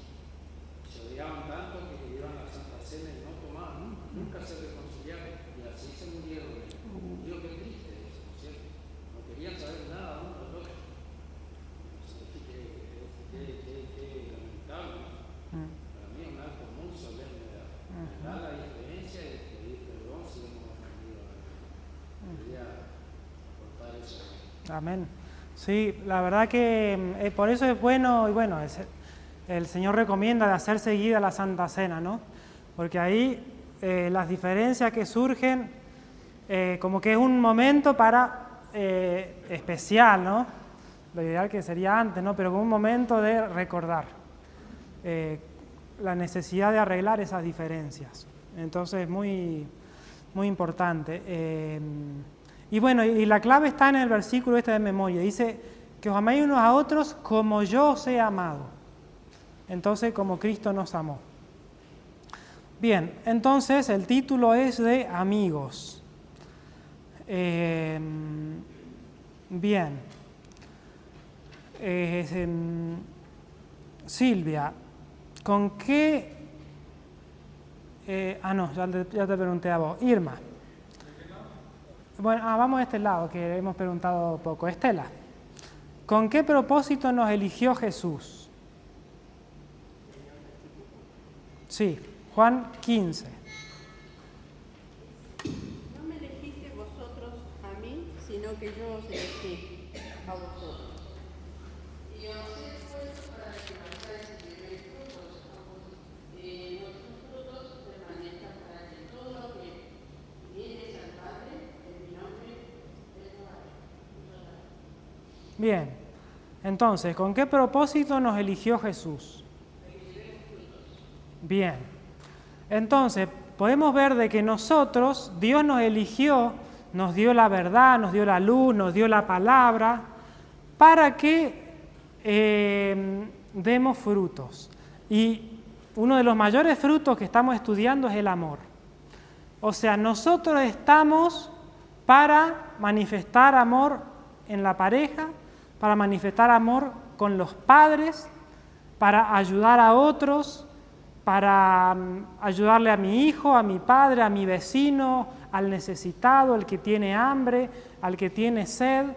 Se odiaban tanto que iban a la Santa Cena y no tomaban, nunca se reconciliaron y así se murieron. Digo, qué triste eso, ¿no es cierto? No querían saber nada uno del otro. Qué lamentable. Para mí es un acto muy solemne de dar la diferencia y pedir perdón si hemos ofendido a alguien. Quería aportar eso. Amén. Sí, la verdad que por eso es bueno, y bueno, el Señor recomienda de hacer seguida la Santa Cena, ¿no? Porque ahí las diferencias que surgen, como que es un momento especial, ¿no? Lo ideal que sería antes, ¿no? Pero como un momento de recordar la necesidad de arreglar esas diferencias. Entonces es muy, muy importante. Y bueno, y la clave está en el versículo este de memoria. Dice que os améis unos a otros como yo os he amado. Entonces, como Cristo nos amó. Bien, entonces el título es de amigos. Bien. Silvia, ¿con qué? No, ya te pregunté a vos. Irma. Bueno, vamos a este lado, que hemos preguntado poco. Estela, ¿con qué propósito nos eligió Jesús? Sí, Juan 15. No me elegiste vosotros a mí, sino que yo os elegí a vosotros. Y os he puesto para que marcáis y llevéis frutos, y vuestros frutos permanezcan, para que todo lo que vienes al Padre, en mi nombre, lo haré. Bien, entonces, ¿con qué propósito nos eligió Jesús? Bien, entonces podemos ver de que nosotros, Dios nos eligió, nos dio la verdad, nos dio la luz, nos dio la palabra, para que demos frutos. Y uno de los mayores frutos que estamos estudiando es el amor. O sea, nosotros estamos para manifestar amor en la pareja, para manifestar amor con los padres, para ayudar a otros, para ayudarle a mi hijo, a mi padre, a mi vecino, al necesitado, al que tiene hambre, al que tiene sed.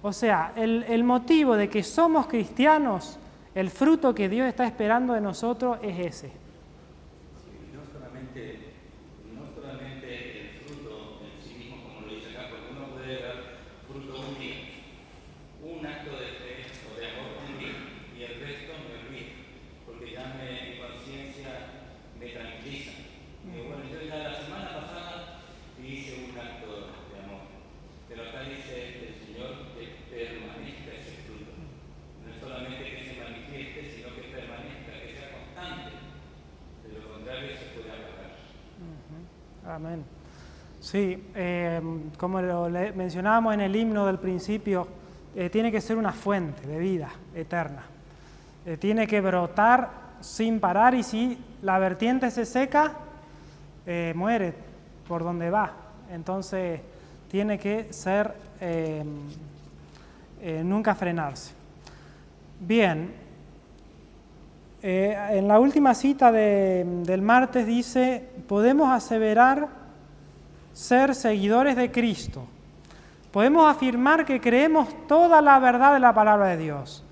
O sea, el motivo de que somos cristianos, el fruto que Dios está esperando de nosotros es ese. Sí, no solamente el fruto en sí mismo, como lo dice acá, porque uno puede dar fruto un día, un acto de fe o de amor un día, y el resto me olvido, porque ya mi conciencia me tranquiliza. Digo, bueno, yo ya la semana pasada hice un acto de amor, pero acá dice el Señor que permanezca ese fruto. No es solamente que se manifieste, sino que permanezca, que sea constante. De lo contrario se puede apagar. Amén. Sí, como mencionábamos en el himno del principio, tiene que ser una fuente de vida eterna. Tiene que brotar sin parar, y si la vertiente se seca, muere por donde va. Entonces tiene que ser nunca frenarse. Bien, en la última cita del martes dice: podemos aseverar ser seguidores de Cristo. Podemos afirmar que creemos toda la verdad de la palabra de Dios,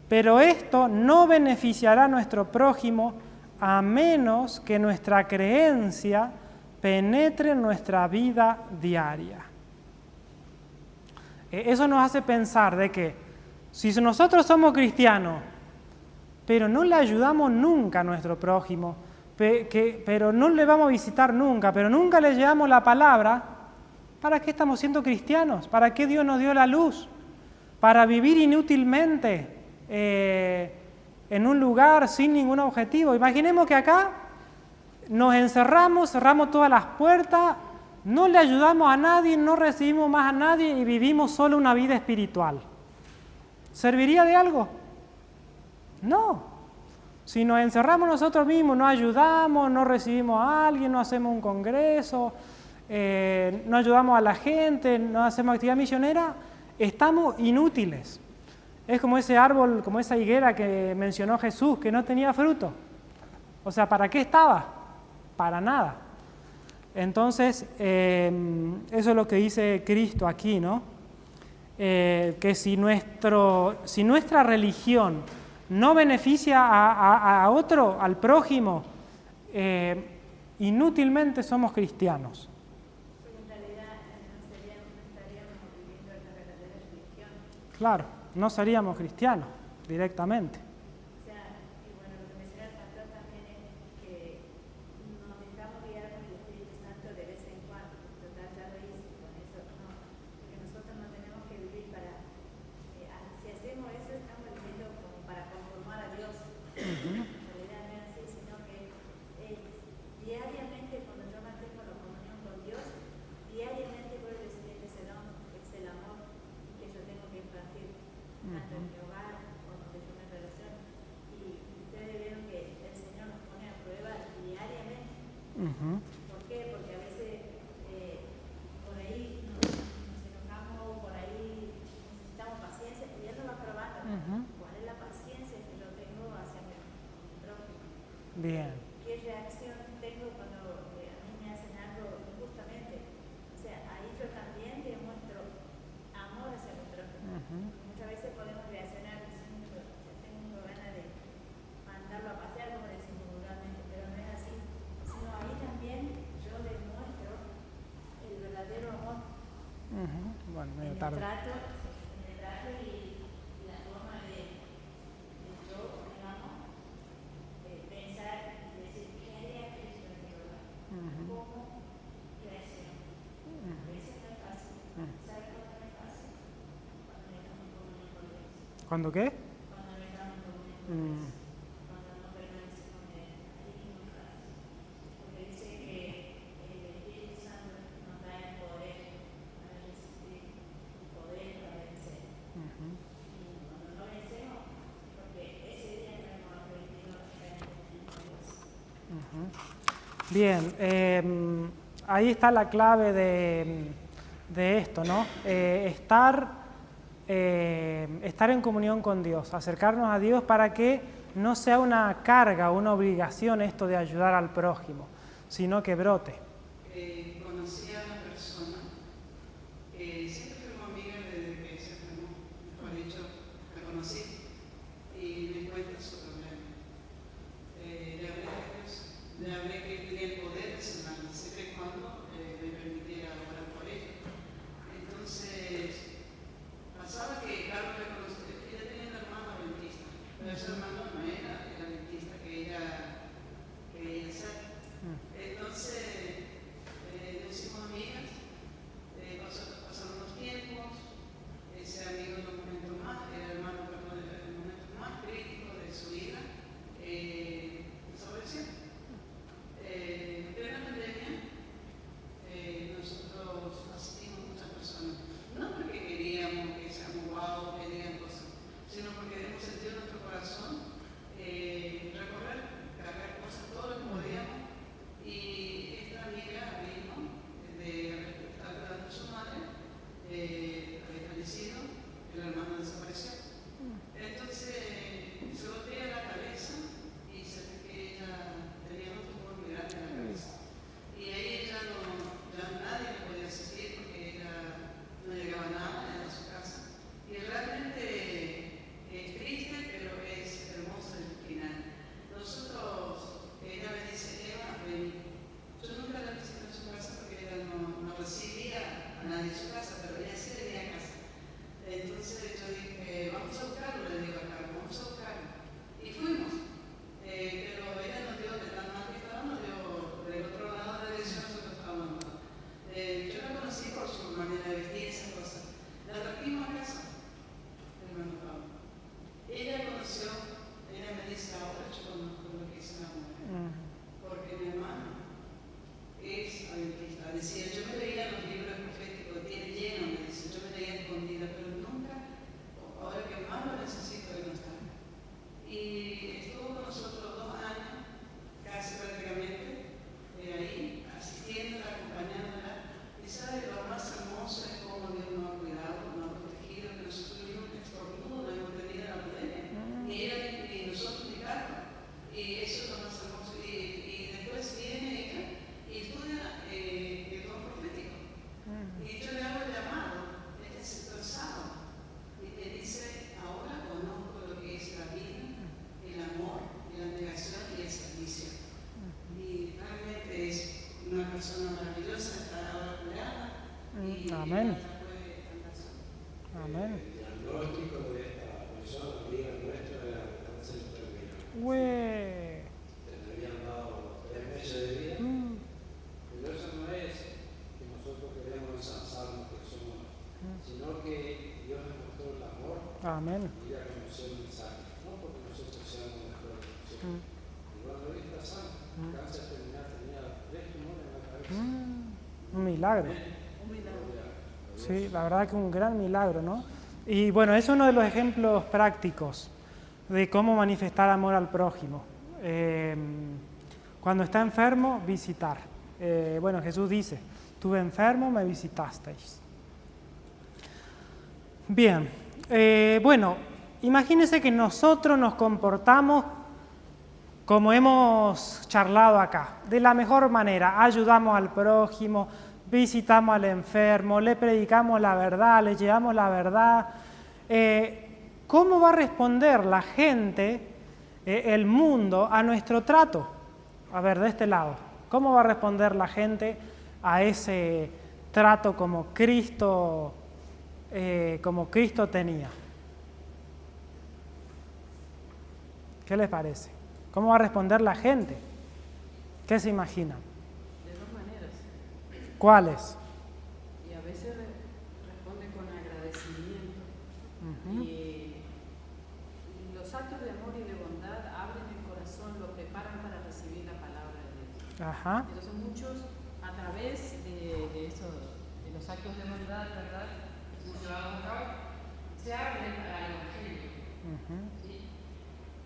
pero esto no beneficiará a nuestro prójimo a menos que nuestra creencia penetre en nuestra vida diaria. Eso nos hace pensar de que si nosotros somos cristianos, pero no le ayudamos nunca a nuestro prójimo, pero no le vamos a visitar nunca, pero nunca le llevamos la palabra, ¿para qué estamos siendo cristianos? ¿Para qué Dios nos dio la luz? ¿Para vivir inútilmente en un lugar sin ningún objetivo? Imaginemos que acá nos encerramos, cerramos todas las puertas, no le ayudamos a nadie, no recibimos más a nadie y vivimos solo una vida espiritual. ¿Serviría de algo? No. Si nos encerramos nosotros mismos, no ayudamos, no recibimos a alguien, no hacemos un congreso, no ayudamos a la gente, no hacemos actividad misionera, estamos inútiles. Es como ese árbol, como esa higuera que mencionó Jesús, que no tenía fruto. O sea, ¿para qué estaba? Para nada. Entonces, eso es lo que dice Cristo aquí, ¿no? Que si nuestra religión no beneficia a otro, al prójimo, inútilmente somos cristianos. En realidad no estaríamos viviendo la verdadera religión. Claro, no seríamos cristianos directamente. O sea, y bueno, lo que menciona el pastor también es que nos dejamos guiar por el Espíritu Santo de vez en cuando. Total, ya lo hice, con eso no. Porque nosotros no tenemos que vivir para... si hacemos eso, estamos viviendo como para conformar a Dios. En realidad no es así, sino que diariamente, cuando yo mantengo la comunión con Dios, diariamente voy recibiendo ese amor que yo tengo que impartir, tanto en mi hogar como donde yo me relaciono. Y ustedes vieron que el Señor nos pone a prueba diariamente. ¿Por qué? Porque a veces por ahí nos enojamos, por ahí necesitamos paciencia, y Él nos va probando. ¿Cuál es la paciencia que yo tengo hacia mi prójimo? Bien. ¿Qué reacción tengo cuando a mí me hacen algo injustamente? O sea, ahí yo también demuestro amor hacia mi prójimo. Muchas veces podemos reaccionar diciendo, tengo ganas de mandarlo a pasear, como decimos vulgarmente, pero no es así. Sino ahí también yo demuestro el verdadero amor. Bueno, medio En el tarde. trato y la forma de yo, digamos, pensar y decir, ¿qué haría Cristo en mi hogar? ¿Cómo reacciono? A veces no es fácil. ¿Sabes cuándo no es fácil? Cuando no estamos en comunión con Dios. ¿Cuándo qué? Cuando no estamos en comunión con Dios. Cuando no permanecemos en Él. Ahí no es fácil. Porque dice que el Espíritu Santo nos da el poder para resistir, el poder para vencer. Y cuando no vencemos, porque ese día no hemos aprendido a estar en comunión con Dios. Bien, ahí está la clave de esto, ¿no? Estar en comunión con Dios, acercarnos a Dios para que no sea una carga, una obligación esto de ayudar al prójimo, sino que brote. Conocí a una persona que siempre fue amiga desde que se enfermó. nadie en su casa, pero ella sí venía a casa. Entonces yo dije, vamos a buscarlo, le digo a Carlos, vamos a buscarlo. Y fuimos. Pero ella nos dio, de tan mal que estaba, nos dio del otro lado de la dirección, nosotros estábamos. Yo la conocí por su manera de vestir y esas cosas. La trajimos a casa, hermano Pablo. Ella conoció, ella me dice, ahora yo conozco lo que es una mujer. Porque mi hermano es adventista. Decía, yo me leía los libros proféticos, tiene lleno, me dice, yo me leía escondida, pero nunca, ahora que más lo necesito, él no está. Y estuvo con nosotros 2 años, casi prácticamente, ahí, asistiéndola, acompañándola. Y sabe, lo más hermoso es cómo Dios nos ha cuidado, nos ha protegido, que nosotros tuvimos un estornudo, hemos tenido la pandemia, ni ella ni nosotros ni Carlos. Y eso es lo más hermoso. Y después viene ella y estudia el don profético. Y yo le hago el llamado, ella se esforzaba y me dice, ahora conozco lo que es la vida, el amor, la negación y el servicio. Y realmente es una persona maravillosa, está ahora curada. Y Amén. ella puede andar sola. Amén. El diagnóstico de esta persona, amiga nuestra, era cáncer terminal. Güey. Le habían dado 3 meses de vida. Pero eso no es que nosotros queremos ensalzarnos que somos, sino que Dios nos mostró el amor. Amén. Y ella conoció el mensaje. No porque nosotros seamos mejores. Y cuando él está sano, cáncer terminal tenía 3 tumores en la cabeza. Un milagro. Un milagro. Sí, la verdad que un gran milagro, ¿no? Y bueno, es uno de los ejemplos prácticos de cómo manifestar amor al prójimo. Cuando está enfermo, visitar. Bueno, Jesús dice, estuve enfermo, me visitasteis. Bien, bueno, imagínense que nosotros nos comportamos como hemos charlado acá, de la mejor manera, ayudamos al prójimo, visitamos al enfermo, le predicamos la verdad, le llevamos la verdad. ¿Cómo va a responder la gente, el mundo, a nuestro trato? A ver, de este lado, ¿cómo va a responder la gente a ese trato como Cristo tenía? ¿Qué les parece? ¿Cómo va a responder la gente? ¿Qué se imaginan? De 2 maneras. ¿Cuáles? Y a veces responde con agradecimiento. Y los actos de amor y de bondad abren el corazón, lo preparan para recibir la palabra de Dios. Ajá. Entonces muchos, a través de los actos de bondad, ¿verdad?, que hemos llevado a cabo, se abren al Evangelio. ¿Sí?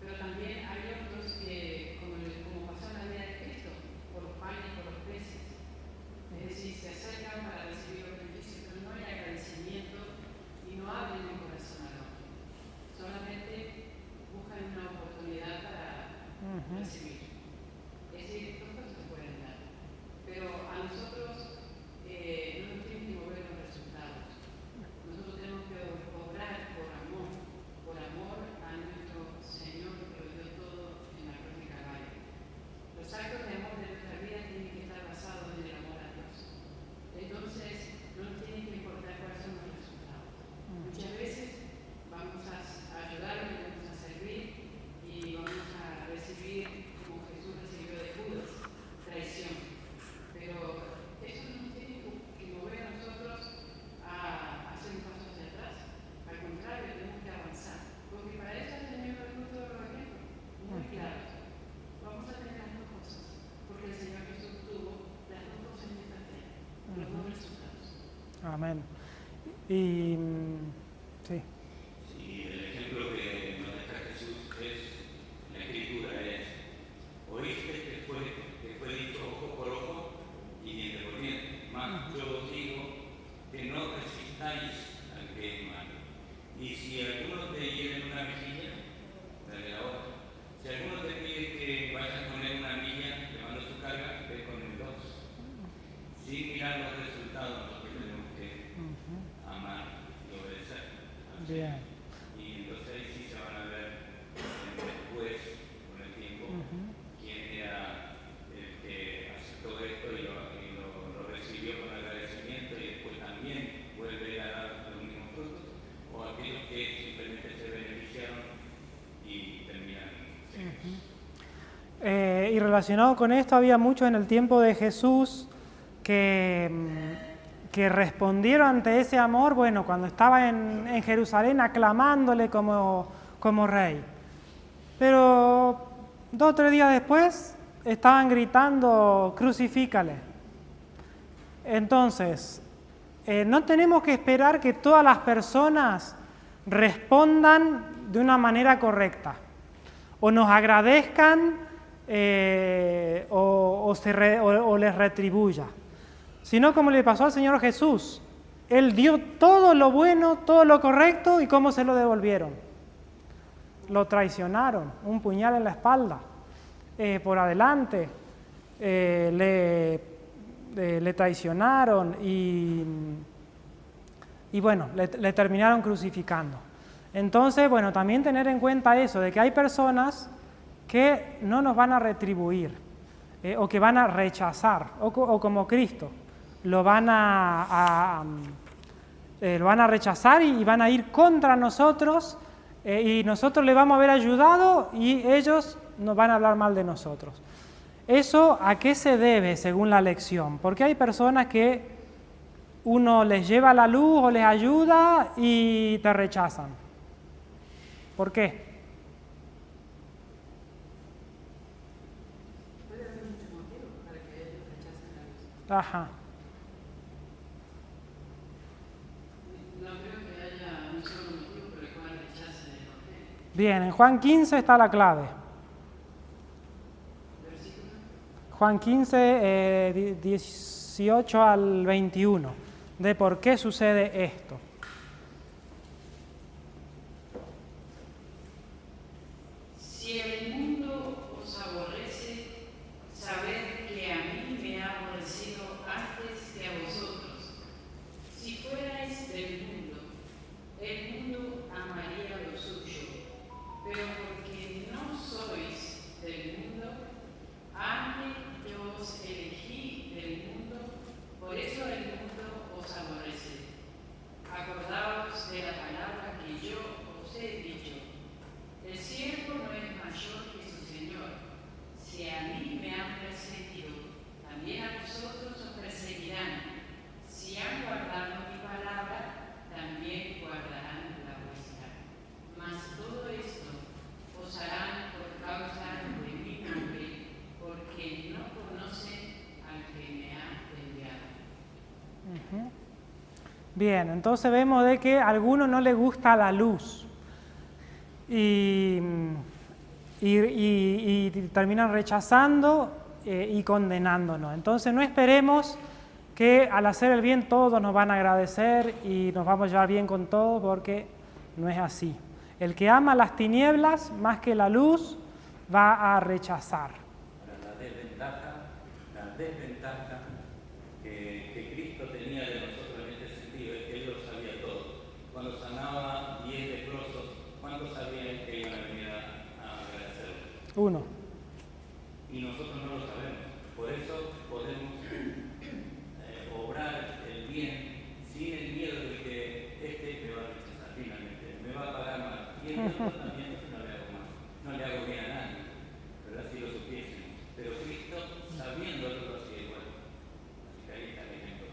Pero también hay otros que, como pasó en la vida de Cristo, por los panes y por los peces, es decir, se acercan para recibir los beneficios, pero no hay agradecimiento y no abren el corazón al otro. Solamente buscan una oportunidad para recibir. Es decir, 2 cosas se pueden dar, pero a nosotros no nos tienen que mover los resultados. Nosotros tenemos que obrar por amor a nuestro Señor que lo dio todo en la cruz de Calvario. Los actos de amor de nuestra vida tienen que estar basados en el amor a Dios. Entonces, no nos tiene que importar cuáles son los resultados. Muchas veces vamos a ayudar, vamos a servir y vamos a recibir, como Jesús recibió de Judas, traición. Pero eso no nos tiene que mover a nosotros a hacer un paso hacia atrás. Al contrario, tenemos que avanzar. Porque para eso el Señor nos dio todos los ejemplos muy claros. Vamos a tener las 2 cosas. Porque el Señor Jesús tuvo las 2 cosas en esta tierra. Los 2 resultados. Amén. Y sí. Sí, el ejemplo que nos deja Jesús es, la Escritura es, oíste que fue dicho ojo por ojo y diente por diente. Mas yo os digo que no resistáis al que es malo. Y si alguno te hiere en una mejilla, dale la otra. Si alguno te pide que vayas con él una milla, llevando su carga, ve con él 2. Sin mirar los resultados, porque tenemos que amar y obedecer. Bien. Y entonces ahí sí se van a ver después, con el tiempo, quién era el que aceptó esto y lo recibió con agradecimiento y después también relacionado con esto, había muchos en el tiempo de Jesús que respondieron ante ese amor, bueno, cuando estaba en Jerusalén aclamándole como rey. Pero 2 o 3 días después estaban gritando, crucifícale. Entonces, no tenemos que esperar que todas las personas respondan de una manera correcta, o nos agradezcan o les retribuya, sino como le pasó al Señor Jesús. Él dio todo lo bueno, todo lo correcto, y ¿cómo se lo devolvieron? Lo traicionaron, un puñal en la espalda, por adelante, le traicionaron y bueno, le terminaron crucificando. Entonces, bueno, también tener en cuenta eso, de que hay personas que no nos van a retribuir, o que van a rechazar, o como Cristo, lo van a rechazar y van a ir contra nosotros, y nosotros le vamos a haber ayudado y ellos nos van a hablar mal de nosotros. ¿Eso a qué se debe según la lección? Porque hay personas que uno les lleva a la luz o les ayuda y te rechazan. ¿Por qué? Puede haber muchos motivos para que ellos rechacen la luz. Ajá. No creo que haya un solo motivo por el cual rechacen el Evangelio. Bien, en Juan 15 está la clave. Juan 15, 18 al 21, de por qué sucede esto. Si el mundo os aborrece, sabed que a mí me ha aborrecido antes que a vosotros. Si fuerais del mundo, el mundo amaría lo suyo, pero porque no sois del mundo, antes yo os elegí del mundo, por eso el mundo os aborrece. Acordaos de la palabra que yo os he dicho. El siervo no es mayor que su Señor. Si a mí me han perseguido, también a vosotros os perseguirán. Si han guardado mi palabra, también guardarán la vuestra. Mas todo esto os harán por causa de mi nombre, porque no conocen al que me ha enviado. Bien, entonces vemos de que a algunos no les gusta la luz y terminan rechazando y condenándonos. Entonces no esperemos que al hacer el bien todos nos van a agradecer y nos vamos a llevar bien con todos, porque no es así. El que ama las tinieblas más que la luz va a rechazar. La desventaja que Cristo tenía de nosotros en este sentido es que Él lo sabía todo. Cuando sanaba 10 leprosos, ¿cuántos sabían que iban a venir a agradecerlo? 1. Y nosotros no lo sabemos. Por eso podemos obrar el bien sin el miedo de que este me va a rechazar finalmente, me va a pagar mal. Y el otro también no le hago mal, no le hago bien a nadie, ¿verdad? Si lo supiésemos. Pero Cristo, sabiéndolo, lo hacía igual. Así que ahí está el ejemplo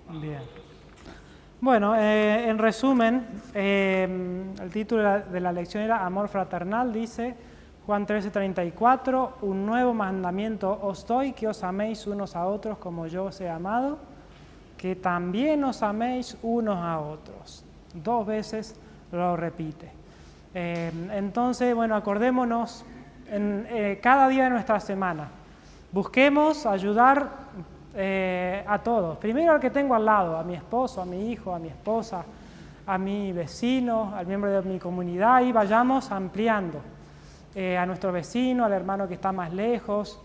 más. Bien. Bueno, en resumen, el título de la lección era Amor Fraternal. Dice Juan 13:34, un nuevo mandamiento os doy, que os améis unos a otros como yo os he amado, que también os améis unos a otros. 2 veces lo repite. Entonces, bueno, acordémonos cada día de nuestra semana. Busquemos ayudar a todos. Primero al que tengo al lado, a mi esposo, a mi hijo, a mi esposa, a mi vecino, al miembro de mi comunidad, y vayamos ampliando a nuestro vecino, al hermano que está más lejos.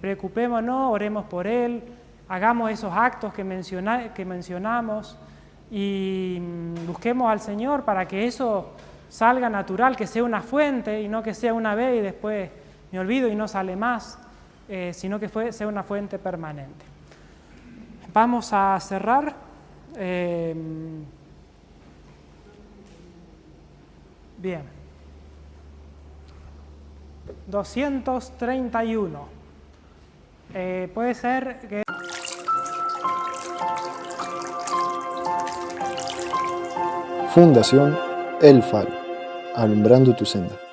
Preocupémonos, oremos por él, hagamos esos actos que mencionamos y busquemos al Señor para que eso salga natural, que sea una fuente y no que sea una vez y después me olvido y no sale más, sino que sea una fuente permanente. Vamos a cerrar. Bien. 231. puede ser que... Fundación El Faro, alumbrando tu senda.